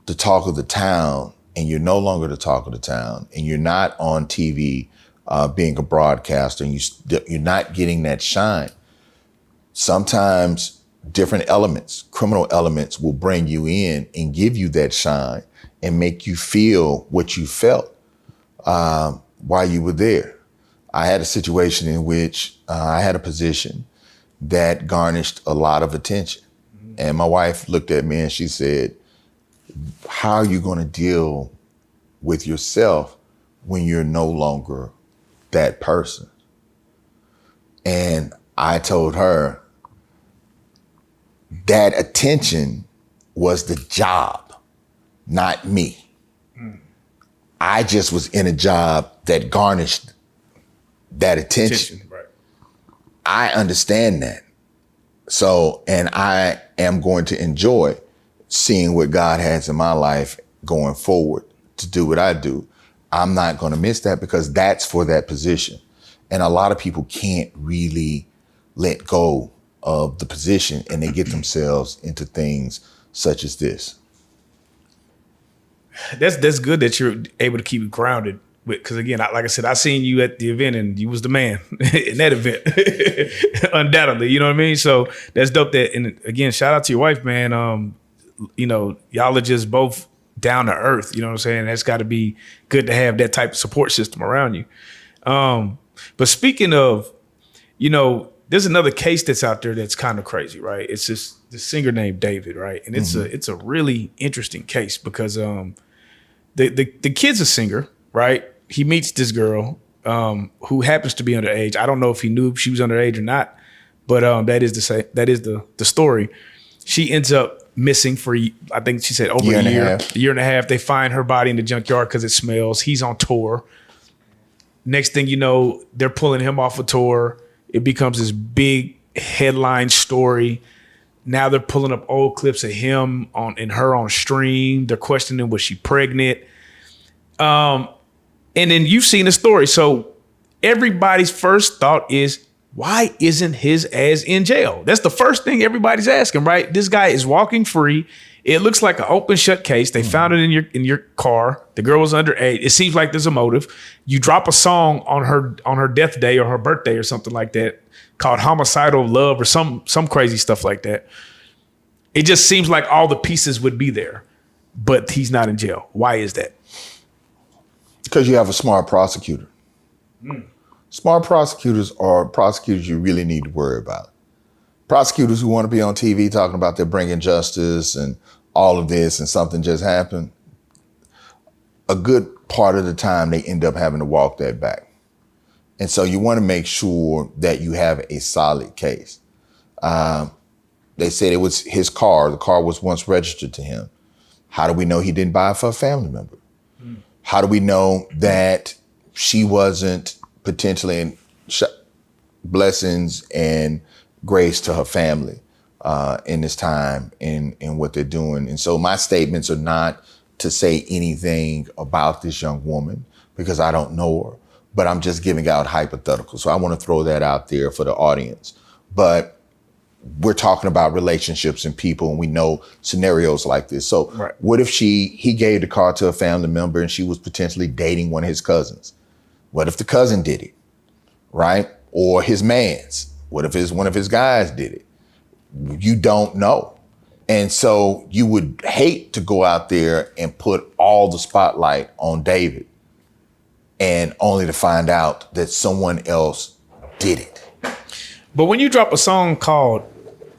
the talk of the town and you're no longer the talk of the town and you're not on TV being a broadcaster and you're not getting that shine, sometimes different elements, criminal elements will bring you in and give you that shine and make you feel what you felt while you were there. I had a situation in which I had a position that garnished a lot of attention. And my wife looked at me and she said, how are you going to deal with yourself when you're no longer that person? And I told her that attention was the job, not me. I just was in a job that garnished that attention. Right. I understand that. So, and I am going to enjoy seeing what God has in my life going forward to do what I do. I'm not going to miss that because that's for that position. And a lot of people can't really let go of the position and they get themselves into things such as this. That's good that you're able to keep it grounded with, because again, like I said, I seen you at the event and you was the man in that event, undoubtedly. You know what I mean? So that's dope. That, and again, shout out to your wife, man. You know, y'all are just both down to earth. You know what I'm saying? That's got to be good to have that type of support system around you. But speaking of, you know, there's another case that's out there that's kind of crazy, right? It's just this singer named David, right? And it's a really interesting case because the kid's a singer, right? He meets this girl who happens to be underage. I don't know if he knew she was underage or not, but that is the story. She ends up missing for, I think she said over a year and a half. They find her body in the junkyard because it smells. He's on tour. Next thing you know, they're pulling him off a tour. It becomes this big headline story. Now they're pulling up old clips of him and her on stream. They're questioning, was she pregnant? And then you've seen the story. So everybody's first thought is, why isn't his ass in jail? That's the first thing everybody's asking, right? This guy is walking free. It looks like an open shut case. They found it in your car. The girl was underage. It seems like there's a motive. You drop a song on her death day or her birthday or something like that called Homicidal Love or some crazy stuff like that. It just seems like all the pieces would be there, but he's not in jail. Why is that? Because you have a smart prosecutor. Smart prosecutors are prosecutors you really need to worry about. Prosecutors who want to be on TV talking about they're bringing justice and all of this and something just happened, a good part of the time they end up having to walk that back. And so you want to make sure that you have a solid case. They said it was his car. The car was once registered to him. How do we know he didn't buy it for a family member? How do we know that she wasn't potentially in blessings and grace to her family in this time in what they're doing? And so my statements are not to say anything about this young woman because I don't know her, but I'm just giving out hypotheticals. So I want to throw that out there for the audience. But we're talking about relationships and people, and we know scenarios like this. So What if he gave the car to a family member and she was potentially dating one of his cousins? What if the cousin did it, right? Or his man's? What if one of his guys did it? You don't know. And so you would hate to go out there and put all the spotlight on David and only to find out that someone else did it. But when you drop a song called,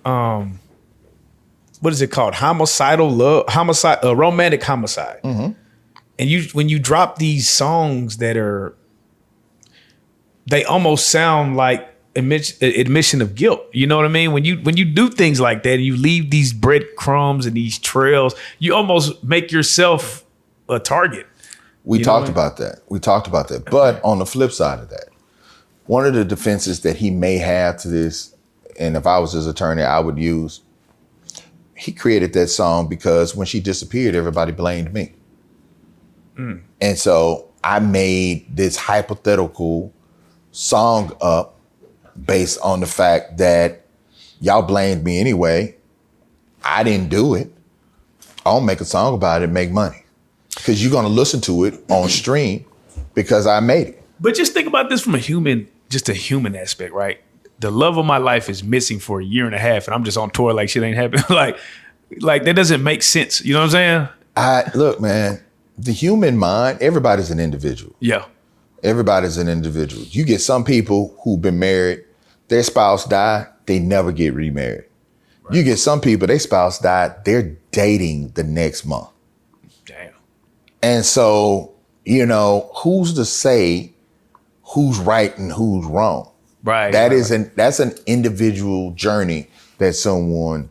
what is it called? Homicidal Love, Romantic Homicide. And when you drop these songs that they almost sound like admission of guilt. You know what I mean? When you do things like that and you leave these breadcrumbs and these trails, you almost make yourself a target. We talked about that. But on the flip side of that, one of the defenses that he may have to this, and if I was his attorney, I would use, he created that song because when she disappeared, everybody blamed me. And so I made this hypothetical song up based on the fact that y'all blamed me anyway. I didn't do it. I'll make a song about it and make money because you're going to listen to it on stream because I made it. But just think about this from a human aspect, right? the love of my life is missing for a year and a half, and I'm just on tour like shit ain't happened. like that doesn't make sense. You know what I'm saying? Look, man, the human mind, everybody's an individual. Yeah. Everybody's an individual. You get some people who've been married, their spouse died, they never get remarried. Right. You get some people, their spouse died, they're dating the next month. Damn. And so, who's to say who's right and who's wrong? Right. That's an individual journey that someone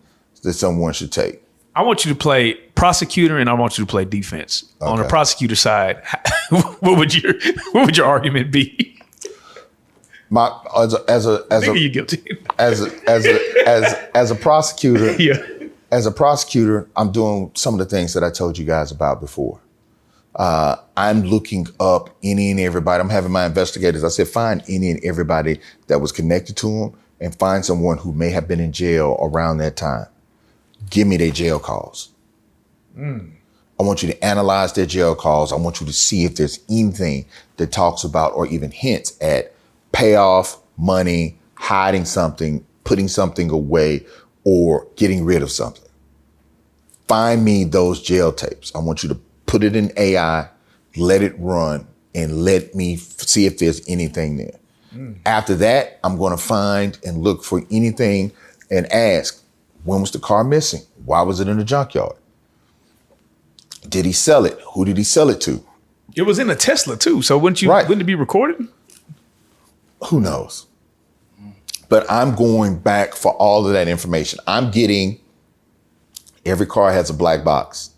should take. I want you to play prosecutor and I want you to play defense. Okay. On the prosecutor side, what would your argument be? As a prosecutor, yeah. As a prosecutor, I'm doing some of the things that I told you guys about before. I'm looking up any and everybody. I'm having my investigators. I said, find any and everybody that was connected to him and find someone who may have been in jail around that time. Give me their jail calls. I want you to analyze their jail calls. I want you to see if there's anything that talks about or even hints at payoff, money, hiding something, putting something away, or getting rid of something. Find me those jail tapes. I want you to put it in AI, let it run, and let me see if there's anything there. After that, I'm going to find and look for anything and ask, when was the car missing? Why was it in the junkyard? Did he sell it? Who did he sell it to? It was in a Tesla too. So wouldn't it be recorded? Who knows? But I'm going back for all of that information. I'm getting, every car has a black box.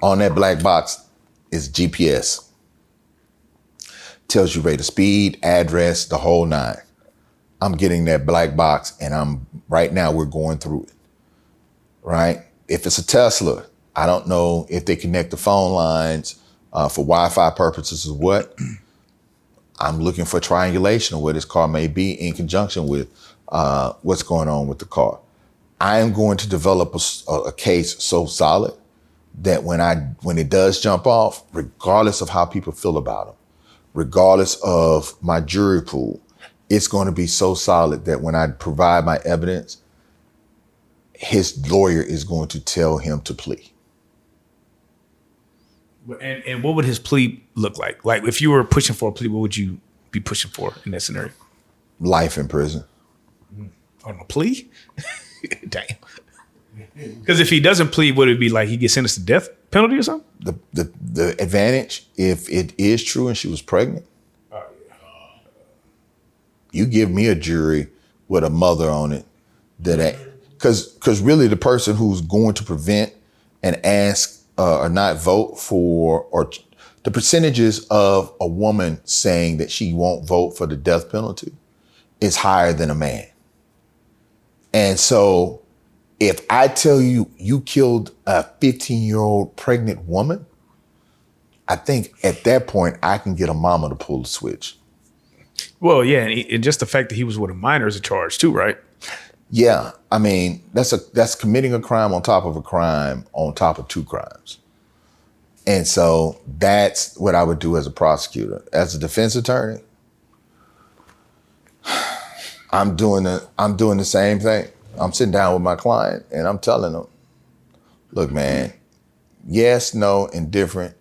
On that black box is GPS. Tells you rate of speed, address, the whole nine. I'm getting that black box and right now we're going through it, right? If it's a Tesla, I don't know if they connect the phone lines for Wi-Fi purposes or what. I'm looking for triangulation of where this car may be in conjunction with what's going on with the car. I am going to develop a case so solid that when it does jump off, regardless of how people feel about him, regardless of my jury pool, it's going to be so solid that when I provide my evidence, his lawyer is going to tell him to plea. And what would his plea look like? Like if you were pushing for a plea, what would you be pushing for in that scenario? Life in prison. On a plea? Damn. Because if he doesn't plead, would it be like he gets sentenced to death penalty or something? The advantage, if it is true and she was pregnant, you give me a jury with a mother on it because really the person who's going to prevent and ask or not vote for, or the percentages of a woman saying that she won't vote for the death penalty is higher than a man. And so if I tell you you killed a 15-year-old pregnant woman, I think at that point I can get a mama to pull the switch. Well, yeah, and just the fact that he was with a minor is a charge too, right? Yeah, I mean, that's committing a crime on top of a crime on top of two crimes. And so that's what I would do as a prosecutor. As a defense attorney, I'm doing the same thing. I'm sitting down with my client and I'm telling them, look, man, yes, no, indifferent.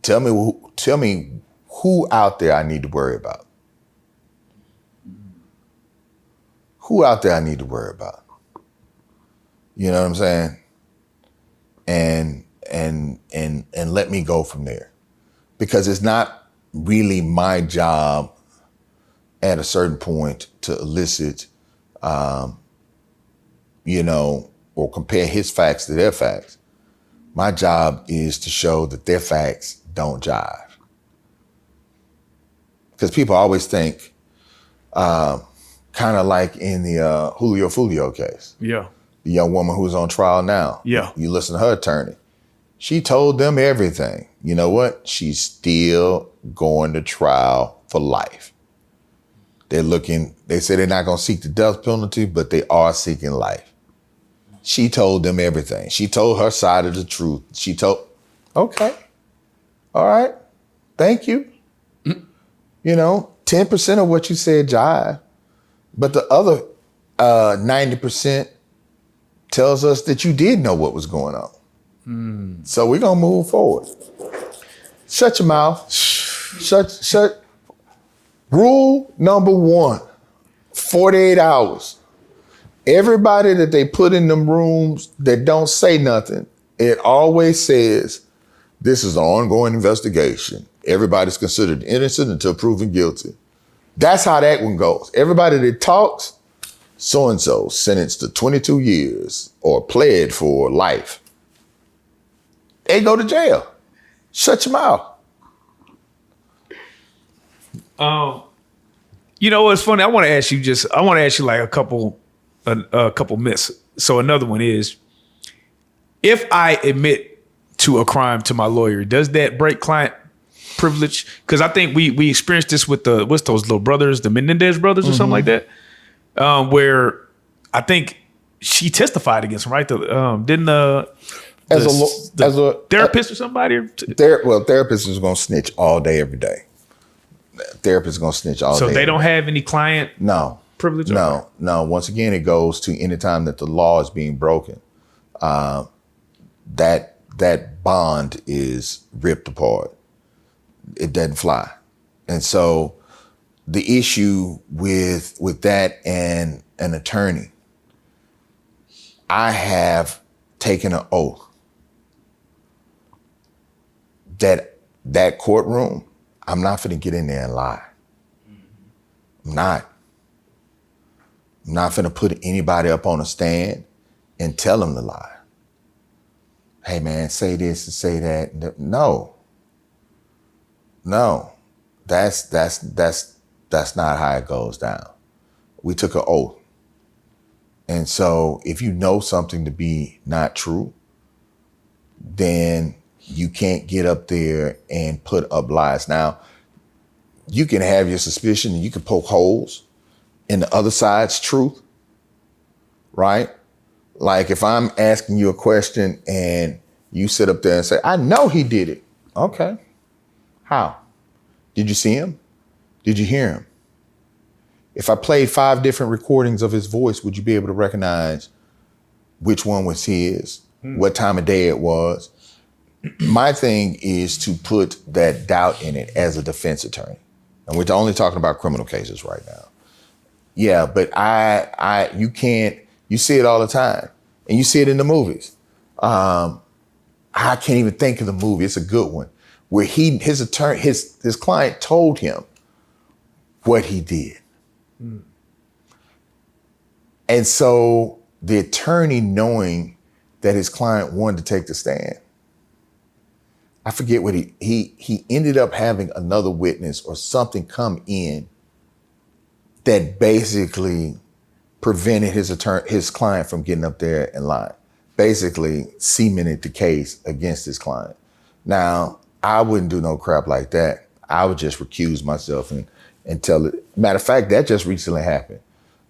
Tell me who out there I need to worry about. Who out there I need to worry about? You know what I'm saying? And let me go from there. Because it's not really my job at a certain point to elicit, or compare his facts to their facts. My job is to show that their facts don't jive. Because people always think, kind of like in the Julio Fulio case. Yeah. The young woman who's on trial now. Yeah. You listen to her attorney. She told them everything. You know what? She's still going to trial for life. They say they're not going to seek the death penalty, but they are seeking life. She told them everything. She told her side of the truth. Okay. All right. Thank you. 10% of what you said jive, but the other 90% tells us that you did know what was going on. So we're gonna move forward. Shut your mouth. Shut. Rule number 1, 48 hours. Everybody that they put in them rooms that don't say nothing, it always says, this is an ongoing investigation. Everybody's considered innocent until proven guilty. That's how that one goes. Everybody that talks, so-and-so sentenced to 22 years or pled for life. They go to jail. Shut your mouth. You know what's funny? I want to ask you like a couple myths. So another one is, if I admit to a crime to my lawyer, does that break client privilege? Because I think we experienced this with what's those little brothers, the Menendez brothers or something like that, where I think she testified against him, right? Didn't as a therapist or somebody? Therapist is gonna snitch all day, every day. Therapist is gonna snitch all day. So they don't have any client privilege? No. Once again, it goes to any time that the law is being broken. That bond is ripped apart. It doesn't fly. And so the issue with that and an attorney, I have taken an oath that courtroom, I'm not finna get in there and lie. I'm not finna put anybody up on a stand and tell them to lie. Hey man, say this and say that. No, that's not how it goes down. We took an oath. And so if you know something to be not true, then you can't get up there and put up lies. Now, you can have your suspicion and you can poke holes in the other side's truth, right? Like if I'm asking you a question and you sit up there and say, I know he did it. Okay. How? Did you see him? Did you hear him? If I played 5 different recordings of his voice, would you be able to recognize which one was his, what time of day it was? My thing is to put that doubt in it as a defense attorney. And we're only talking about criminal cases right now. Yeah, but you see it all the time. And you see it in the movies. I can't even think of the movie. It's a good one where his client told him what he did. And so the attorney, knowing that his client wanted to take the stand, I forget what he ended up having another witness or something come in that basically prevented his client from getting up there and lying. Basically cemented the case against his client. Now, I wouldn't do no crap like that. I would just recuse myself and tell it. Matter of fact, that just recently happened.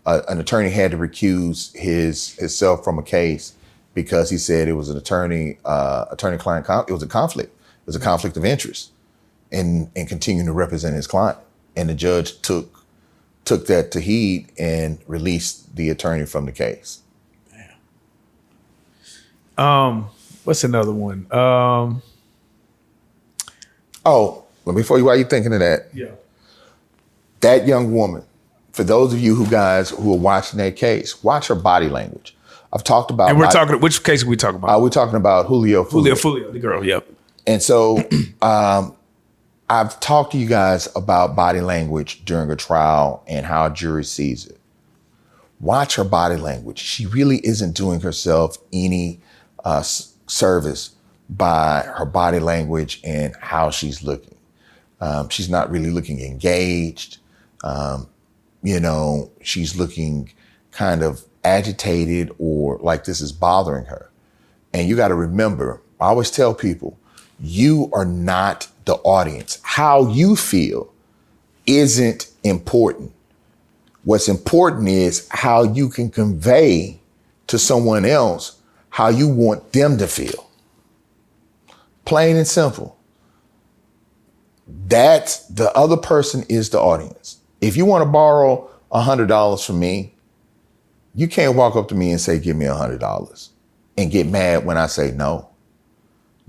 An attorney had to recuse himself from a case because he said it was an attorney-client, it was a conflict. It was a conflict of interest in continuing to represent his client. And the judge took that to heed and released the attorney from the case. What's another one? While you're thinking of that, that young woman, for those of you who are watching that case, watch her body language. I've talked about, and which case are we talking about? We're talking about Julio, the girl. Yep. And so, I've talked to you guys about body language during a trial and how a jury sees it. Watch her body language. She really isn't doing herself any service by her body language and how she's looking. She's not really looking engaged. She's looking kind of agitated or like this is bothering her. And you got to remember, I always tell people, you are not the audience. How you feel isn't important. What's important is how you can convey to someone else how you want them to feel. Plain and simple. That's the other person is the audience. If you want to borrow $100 from me, you can't walk up to me and say, give me $100 and get mad when I say no.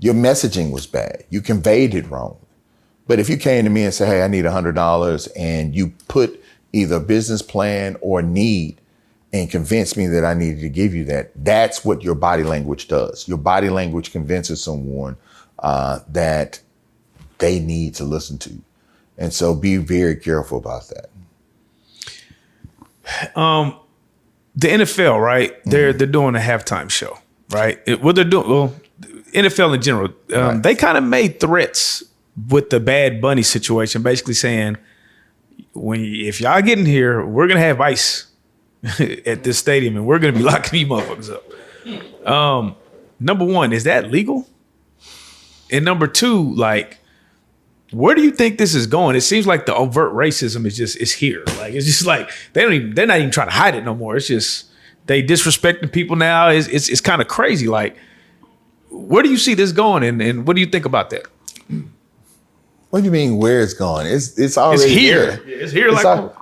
Your messaging was bad. You conveyed it wrong. But if you came to me and said, hey, I need $100 and you put either a business plan or need and convinced me that I needed to give you that, that's what your body language does. Your body language convinces someone that they need to listen to you. And so be very careful about that. The NFL, right? They're doing a halftime show, right? What they're doing, well, NFL in general, Right. they kind of made threats with the Bad Bunny situation, basically saying, if y'all get in here, we're gonna have ice at this stadium, and we're gonna be locking you motherfuckers up. Number one, is that legal? And number two, like, where do you think this is going? It seems like the overt racism is here. Like, it's just like they're not even trying to hide it no more. It's just they disrespecting people now. It's kind of crazy. Like, where do you see this going, and what do you think about that? What do you mean where it's going? It's already It's here. there. It's here.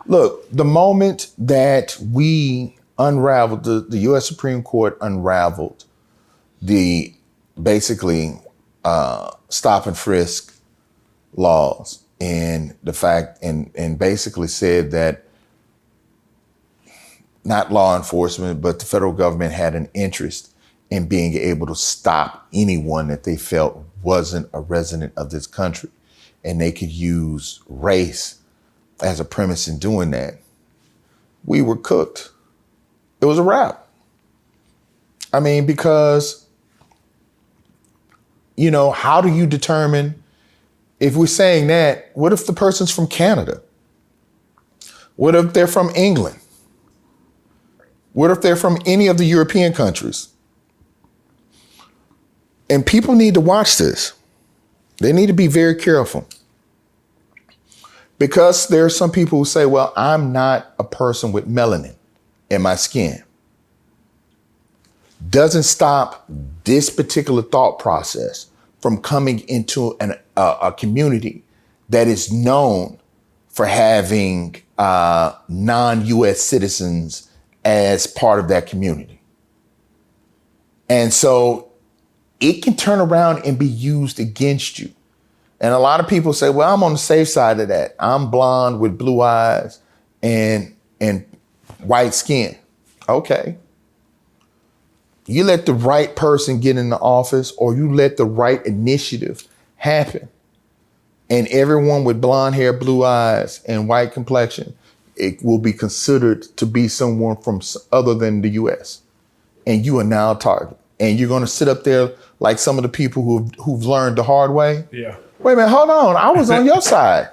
Look, the moment that we unraveled, the U.S. Supreme Court unraveled the basically stop and frisk laws and the fact and basically said that not law enforcement, but the federal government had an interest in being able to stop anyone that they felt wasn't a resident of this country. And they could use race as a premise in doing that. We were cooked. It was a wrap. I mean, because, you know, how do you determine if we're saying that, what if the person's from Canada? What if they're from England? What if they're from any of the European countries? And people need to watch this. They need to be very careful. Because there are some people who say, well, I'm not a person with melanin in my skin. Doesn't stop this particular thought process from coming into a community that is known for having non-US citizens as part of that community. And so it can turn around and be used against you. And a lot of people say, well, I'm on the safe side of that. I'm blonde with blue eyes and white skin. Okay. You let the right person get in the office, or you let the right initiative happen, and everyone with blonde hair, blue eyes, and white complexion, it will be considered to be someone from other than the US. And you are now a target. And you're going to sit up there like some of the people who've learned the hard way. Yeah. Wait a minute, hold on. I was on your side.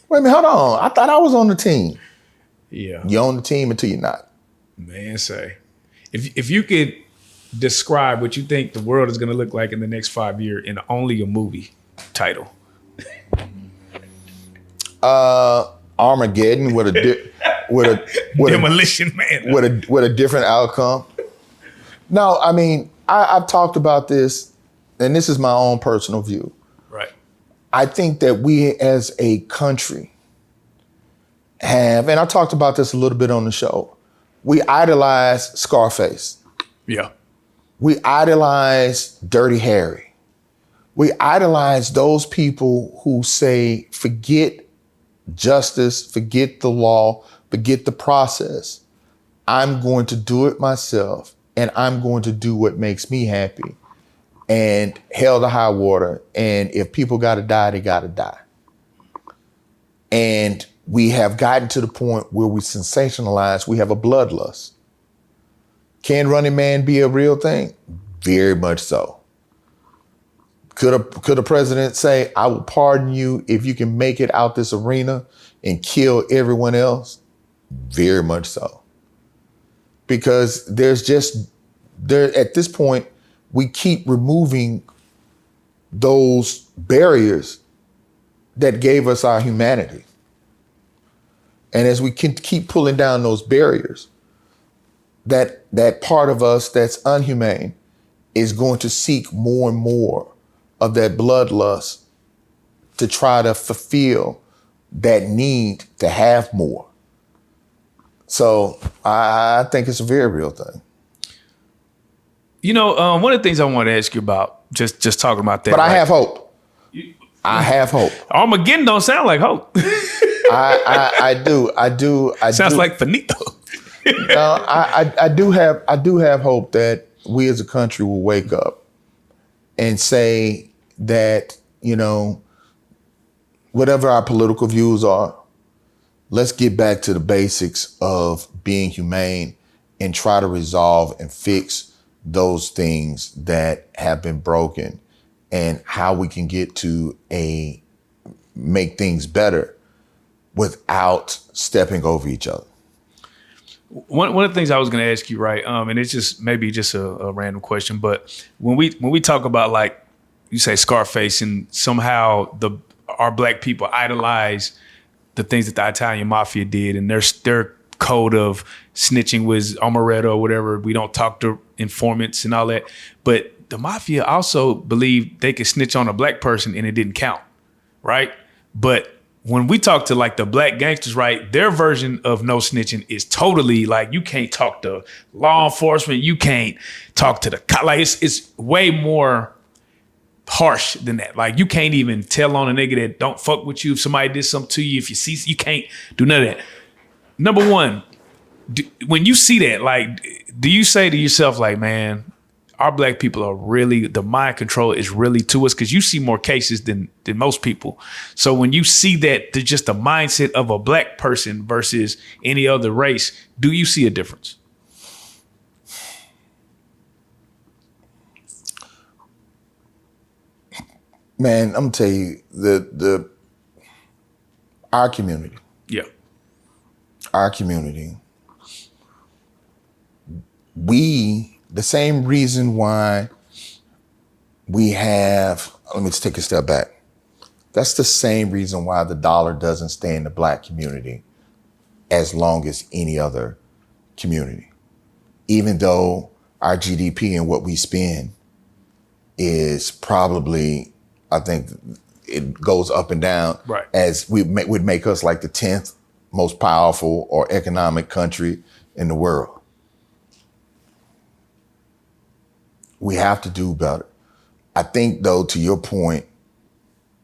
Wait a minute, hold on. I thought I was on the team. Yeah. You're on the team until you're not. Man, say, if you could describe what you think the world is going to look like in the next 5 years in only a movie title. Armageddon with a Demolition Man. with a different outcome. No, I mean, I've talked about this, and this is my own personal view. Right. I think that we as a country have, and I talked about this a little bit on the show, we idolize Scarface. Yeah. We idolize Dirty Harry. We idolize those people who say, forget justice, forget the law, forget the process. I'm going to do it myself, and I'm going to do what makes me happy. And hell to high water. And if people got to die, they got to die. And we have gotten to the point where we sensationalize, we have a bloodlust. Can Running Man be a real thing? Very much so. Could a president say, I will pardon you if you can make it out this arena and kill everyone else? Very much so. Because at this point, we keep removing those barriers that gave us our humanity. And as we can keep pulling down those barriers, that part of us that's unhumane is going to seek more and more of that bloodlust to try to fulfill that need to have more. So I think it's a very real thing. You know, one of the things I want to ask you about, just talking about that. But I have hope. I have hope. Armageddon don't sound like hope. I do. Sounds like finito. No, I do have hope that we as a country will wake up and say that, you know, whatever our political views are, let's get back to the basics of being humane and try to resolve and fix those things that have been broken, and how we can get to make things better without stepping over each other. One of the things I was going to ask you, right, and it's just maybe just a random question, but when we talk about, like you say, Scarface, and somehow our black people idolize the things that the Italian mafia did, and their code of snitching was amaretto or whatever. We don't talk to informants and all that, but the mafia also believed they could snitch on a black person and it didn't count, right? But when we talk to like the black gangsters, right, their version of no snitching is totally like, you can't talk to law enforcement, you can't talk to the like it's way more harsh than that. Like, you can't even tell on a nigga that don't fuck with you if somebody did something to you. If you see, you can't do none of that. Number one, when you see that, like, do you say to yourself, like, man, our black people are really, the mind control is really to us? Because you see more cases than most people. So when you see that, there's just the mindset of a black person versus any other race, do you see a difference? Man, I'm gonna tell you, our community. Yeah. Our community. The same reason why we have, let me just take a step back. That's the same reason why the dollar doesn't stay in the black community as long as any other community. Even though our GDP and what we spend is probably, I think it goes up and down, right, as would make us like the 10th most powerful or economic country in the world. We have to do better. I think, though, to your point,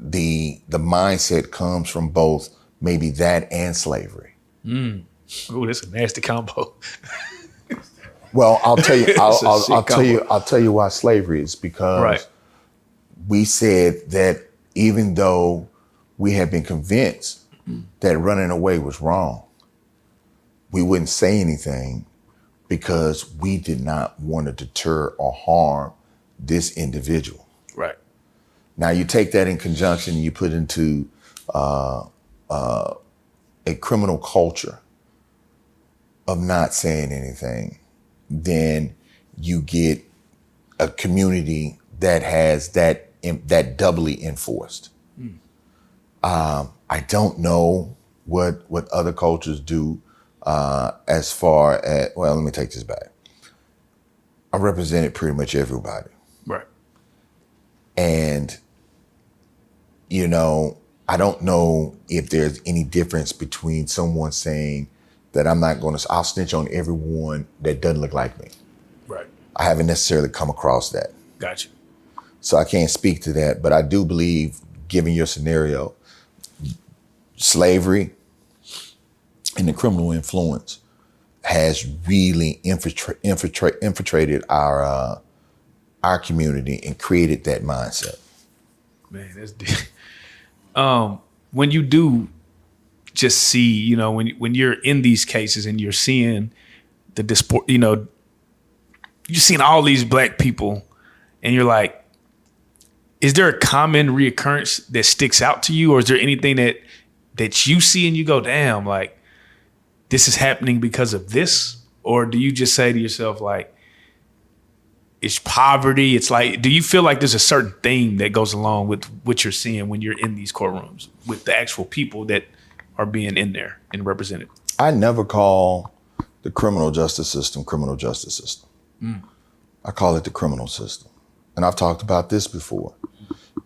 the mindset comes from both maybe that and slavery. Oh, that's a nasty combo. Well, I'll tell you. I'll tell you why slavery is, because we said that even though we had been convinced that running away was wrong, we wouldn't say anything because we did not want to deter or harm this individual. Right. Now you take that in conjunction and you put into a criminal culture of not saying anything, then you get a community that has that doubly enforced. I don't know what other cultures do as far as, well, let me take this back. I represented pretty much everybody. Right. And, you know, I don't know if there's any difference between someone saying that I'll snitch on everyone that doesn't look like me. Right. I haven't necessarily come across that. Gotcha. So I can't speak to that, but I do believe, given your scenario, slavery and the criminal influence has really infiltrated our community and created that mindset. Man, that's deep. When you do just see, you know, when you're in these cases and you're seeing you know, you're seeing all these black people and you're like, is there a common reoccurrence that sticks out to you? Or is there anything that you see and you go, damn, like, this is happening because of this? Or do you just say to yourself, like, it's poverty? It's like, do you feel like there's a certain theme that goes along with what you're seeing when you're in these courtrooms with the actual people that are being in there and represented? I never call the criminal justice system. I call it the criminal system. And I've talked about this before,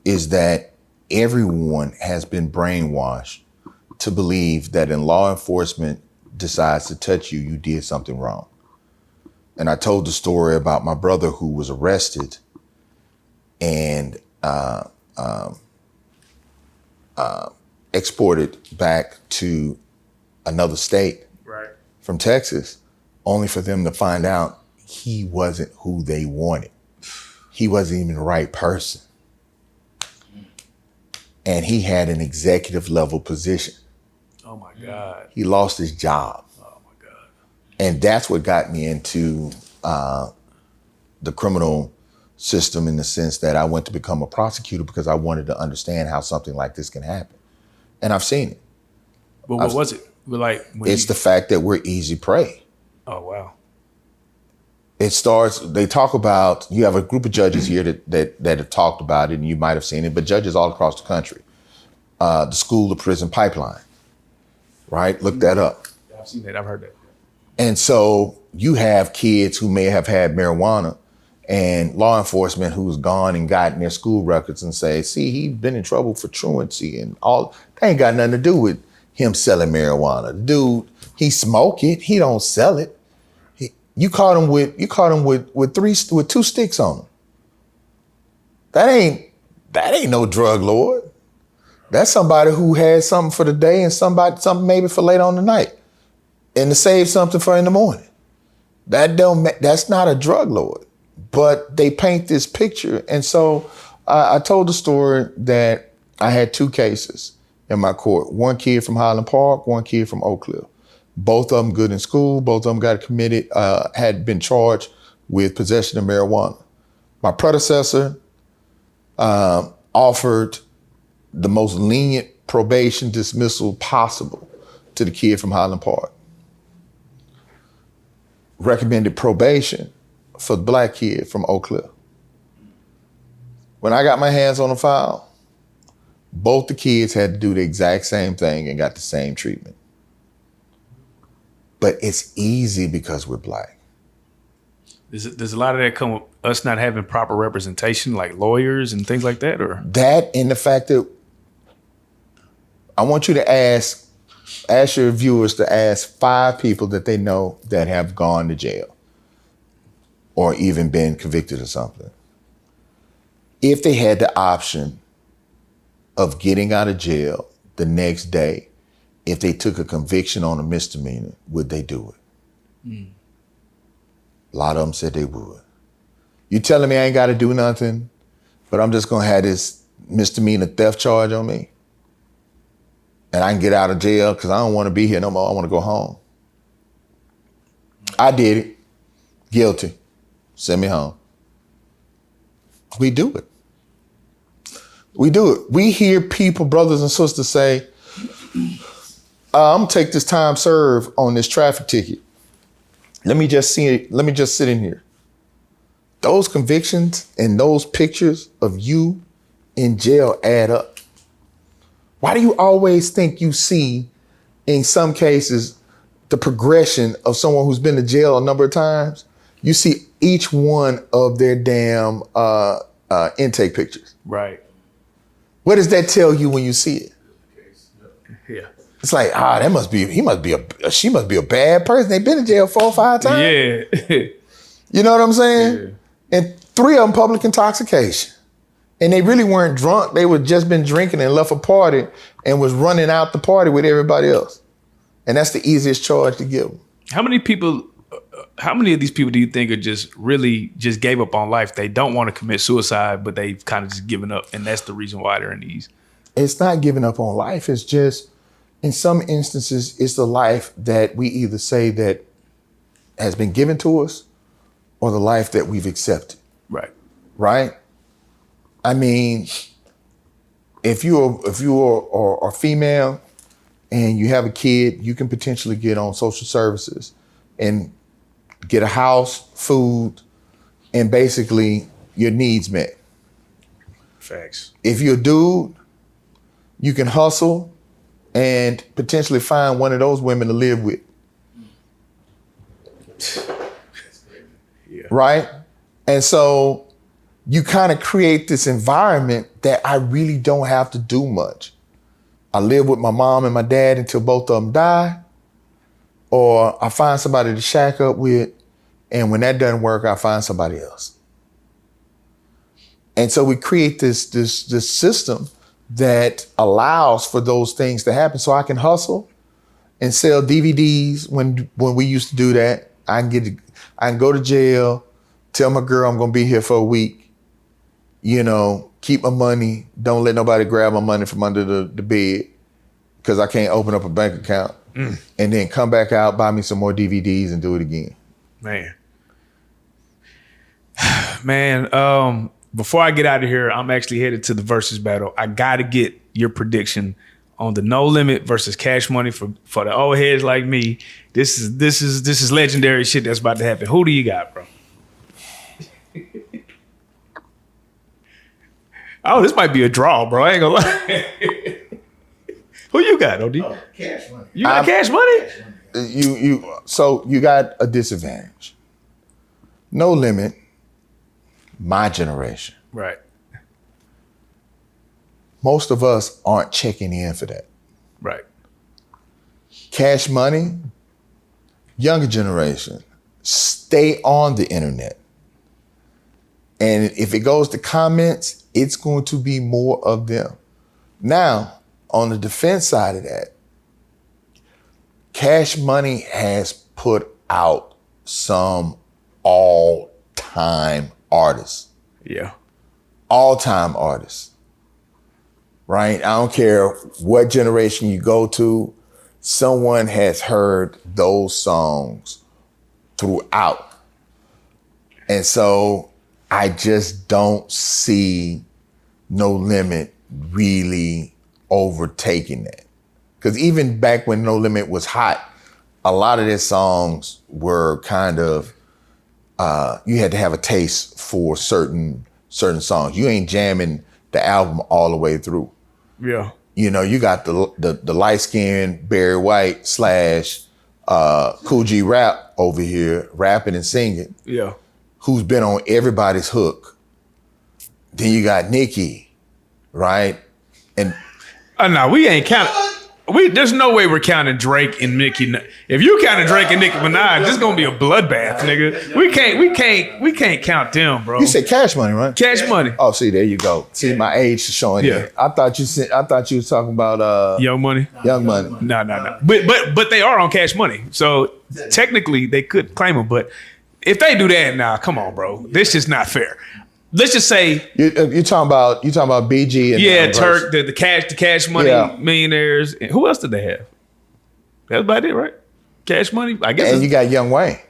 is that everyone has been brainwashed to believe that in law enforcement decides to touch you, you did something wrong. And I told the story about my brother who was arrested and exported back to another state from Texas, only for them to find out he wasn't who they wanted. He wasn't even the right person. And he had an executive level position. Oh my God. He lost his job. Oh my God. And that's what got me into the criminal system, in the sense that I went to become a prosecutor because I wanted to understand how something like this can happen. And I've seen it. But what was it? Like it's the fact that we're easy prey. Oh, wow. It starts, they talk about, you have a group of judges here that have talked about it, and you might have seen it, but judges all across the country. The school to prison pipeline, right? Look that up. I've seen that. I've heard that. And so you have kids who may have had marijuana, and law enforcement who's gone and gotten their school records and say, see, he's been in trouble for truancy and all. That ain't got nothing to do with him selling marijuana. Dude, he smoke it. He don't sell it. You caught him with two sticks on him. That ain't no drug lord. That's somebody who had something for the day and something maybe for later on the night, and to save something for in the morning. That's not a drug lord. But they paint this picture. And so I told the story that I had two cases in my court. One kid from Highland Park, one kid from Oak Cliff. Both of them good in school. Both of them got committed, had been charged with possession of marijuana. My predecessor offered the most lenient probation dismissal possible to the kid from Highland Park. Recommended probation for the black kid from Oak Cliff. When I got my hands on the file, both the kids had to do the exact same thing and got the same treatment. But it's easy because we're black. Does a lot of that come with us not having proper representation, like lawyers and things like that, or? That, and the fact that I want you to ask your viewers to ask 5 people that they know that have gone to jail or even been convicted of something. If they had the option of getting out of jail the next day, if they took a conviction on a misdemeanor, would they do it? A lot of them said they would. You telling me I ain't got to do nothing, but I'm just going to have this misdemeanor theft charge on me, and I can get out of jail because I don't want to be here no more. I want to go home. I did it. Guilty. Send me home. We do it. We do it. We hear people, brothers and sisters, say, I'm gonna take this time served on this traffic ticket. Let me just sit in here. Those convictions and those pictures of you in jail add up. Why do you always think you see, in some cases, the progression of someone who's been to jail a number of times? You see each one of their damn intake pictures. Right. What does that tell you when you see it? Yeah. It's like, she must be a bad person. They've been in jail 4 or 5 times. Yeah. You know what I'm saying? Yeah. And 3 of them public intoxication. And they really weren't drunk. They would just been drinking and left a party and was running out the party with everybody else. And that's the easiest charge to give them. How many of these people do you think are just gave up on life? They don't want to commit suicide, but they've kind of just given up. And that's the reason why they're in these. It's not giving up on life. It's just, in some instances, it's the life that we either say that has been given to us or the life that we've accepted. Right. Right? I mean, if you are female and you have a kid, you can potentially get on social services and get a house, food, and basically your needs met. Facts. If you're a dude, you can hustle and potentially find one of those women to live with. Yeah. Right? And so you kind of create this environment that I really don't have to do much. I live with my mom and my dad until both of them die, or I find somebody to shack up with, and when that doesn't work, I find somebody else. And so we create this system that allows for those things to happen. So I can hustle and sell DVDs when we used to do that. I can go to jail, tell my girl I'm gonna be here for a week, keep my money, don't let nobody grab my money from under the bed because I can't open up a bank account, and then come back out, buy me some more DVDs and do it again. Man, before I get out of here, I'm actually headed to the versus battle. I gotta get your prediction on the No Limit versus Cash Money for the old heads like me. This is legendary shit that's about to happen. Who do you got, bro? Oh, this might be a draw, bro. I ain't gonna lie. Who you got, OD? Oh, Cash Money. You got Cash Money? So you got a disadvantage. No Limit, my generation. Right. Most of us aren't checking in for that. Right. Cash Money, younger generation, stay on the internet. And if it goes to comments, it's going to be more of them. Now, on the defense side of that, Cash Money has put out some all-time artists. Yeah. All-time artists. Right? I don't care what generation you go to, someone has heard those songs throughout. And so I just don't see No Limit really overtaking that. Because even back when No Limit was hot, a lot of their songs were kind of, you had to have a taste for certain songs. You ain't jamming the album all the way through. Yeah. You got the light-skinned Barry White / Cool G Rap over here, rapping and singing. Yeah. Who's been on everybody's hook. Then you got Nicki, right? And No, we ain't counting. There's no way we're counting Drake and Nicki. If you counting Drake and Nicki Minaj, this is gonna be a bloodbath, nigga. We can't count them, bro. you said Cash Money, right? Cash Money. Oh, see, there you go. See, my age is showing. Yeah. I thought you was talking about Young Money. Young Money. No. But they are on Cash Money, so technically they could claim them. But if they do that, nah, come on, bro. This is not fair. Let's just say You're talking about BG and Turk, the Cash Money millionaires. And who else did they have? That's about it, right? Cash Money, I guess. And you got Young Wayne.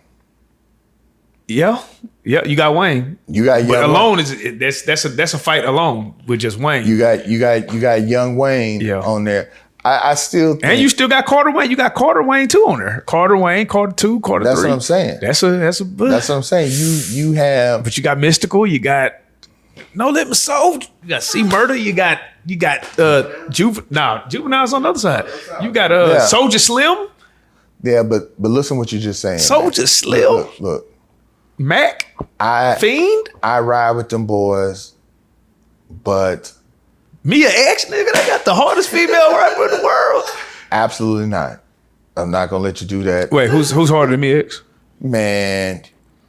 Yeah, you got Wayne. You got Young But alone Wayne. that's a fight alone with just Wayne. You got Young Wayne on there. I still think, and you still got Carter Wayne. You got Carter Wayne too on there. Carter Wayne, Carter 2, Carter 3. That's what I'm saying. That's a. That's what I'm saying. You have, But you got Mystical. You got No Limit Soul. You got C Murder. You got Juvenile's on the other side. You got Soldier Slim. yeah, but listen what you're just saying. Soldier Slim. Look. Mac. Fiend. I ride with them boys, but Mia X, nigga. They got the hardest female rapper in the world. absolutely not. I'm not gonna let you do that. Wait, who's harder than Mia X? Man,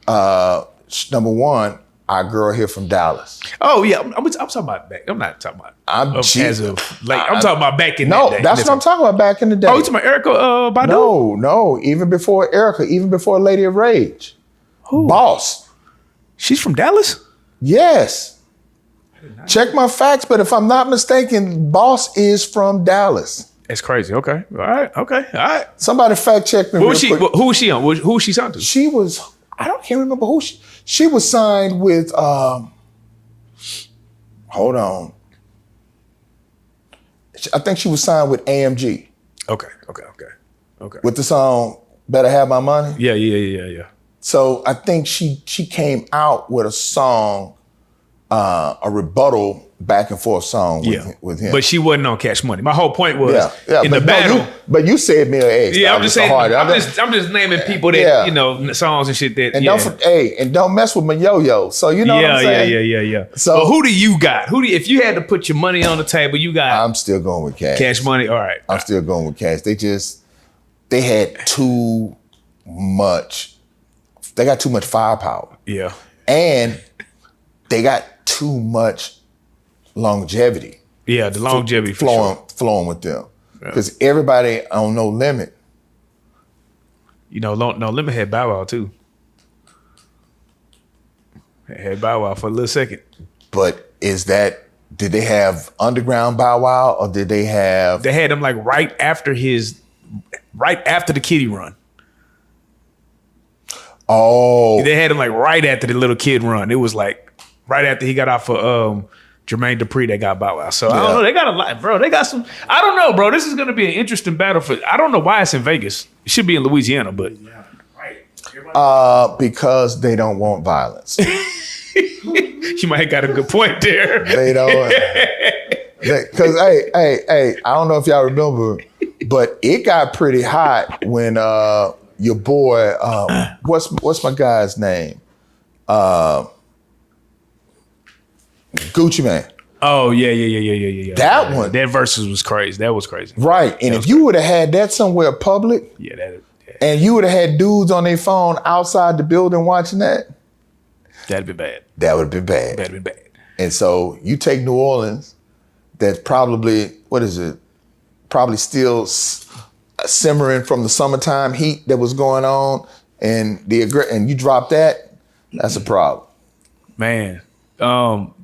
number one, our girl here from Dallas. Oh yeah, I'm talking about back. I'm not talking about. I'm talking about back in No, that day. that's what I'm talking about back in the day. Oh, you talking about Erica Badu? No, even before Erica, even before Lady of Rage. Who? Boss. She's from Dallas? Yes. Check my facts, but if I'm not mistaken, Boss is from Dallas. That's crazy. Okay. All right. Somebody fact check me. Who real was she? quick. Who was she on? Who was she signed to? She was, can't remember who she was signed with, hold on. I think she was signed with AMG. Okay. With the song Better Have My Money. Yeah. So I think she came out with a song a rebuttal back and forth song with him. But she wasn't on Cash Money. My whole point was in the but battle. But you said Mia X. Yeah, I'm just saying. I'm just naming people that you know, songs and shit that. And don't mess with my yo-yo. So you know what I'm saying? Yeah. So but who do you got? If you had to put your money on the table, you got. I'm still going with Cash. Cash Money. All right. I'm still going with Cash. They had too much. They got too much firepower. Yeah. And they got too much longevity. Yeah, the longevity flowing with them. Because everybody on No Limit. You know, No Limit had Bow Wow too. Had Bow Wow for a little second. But did they have underground Bow Wow or did they have? They had him like right after the Kitty Run. Oh. They had him like right after the Little Kid Run. It was like right after he got out for Jermaine Dupri, they got Bow Wow. So I don't know. They got a lot, bro. They got some. I don't know, bro. This is gonna be an interesting battle for. I don't know why it's in Vegas. It should be in Louisiana, but because they don't want violence. You might have got a good point there. They don't. Because hey, I don't know if y'all remember, but it got pretty hot when your boy, what's my guy's name? Gucci Mane. Oh yeah. That one. That versus was crazy. That was crazy. Right. And if you would have had that somewhere public, and you would have had dudes on their phone outside the building watching that, that'd be bad. That would have been bad. That'd be bad. And so you take New Orleans, that's probably, probably still simmering from the summertime heat that was going on, and you drop that, that's a problem. Man,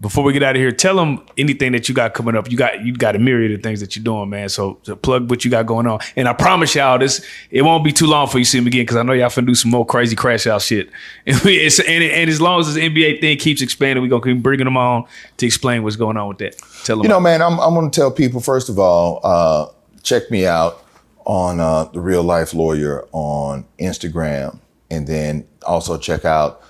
before we get out of here, tell them anything that you got coming up. You got a myriad of things that you're doing, man. So plug what you got going on. And I promise y'all, it won't be too long before you see me again, because I know y'all finna do some more crazy crash out shit. And as long as this NBA thing keeps expanding, we're gonna keep bringing them on to explain what's going on with that. Tell them. You know, man, I'm gonna tell people, first of all, check me out on the Reallyfe Lawyer on Instagram, and then also check out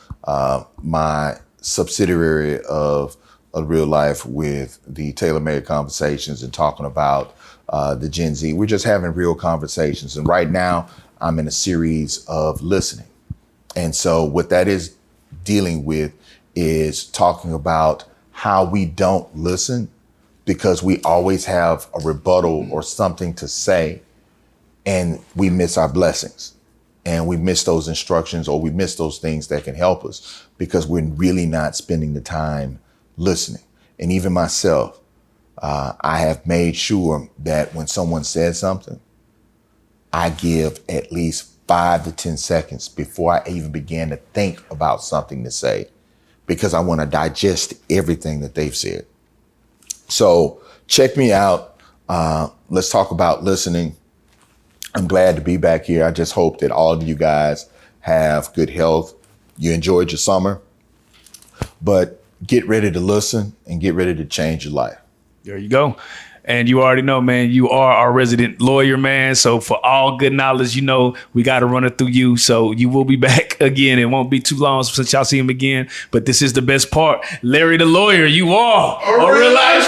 my subsidiary of Reallyfe with the tailor-made conversations and talking about the Gen Z. We're just having real conversations. And right now I'm in a series of listening. And so what that is dealing with is talking about how we don't listen because we always have a rebuttal or something to say, and we miss our blessings. And we miss those instructions, or we miss those things that can help us because we're really not spending the time listening. And even myself, I have made sure that when someone says something, I give at least 5 to 10 seconds before I even begin to think about something to say, because I want to digest everything that they've said. So check me out. Let's talk about listening. I'm glad to be back here. I just hope that all of you guys have good health. You enjoyed your summer, but get ready to listen and get ready to change your life. There you go. And you already know, man, you are our resident lawyer, man. So for all good knowledge, you know, we got to run it through you. So you will be back again. It won't be too long since y'all see him again. But this is the best part. Larry the lawyer, you are a real life.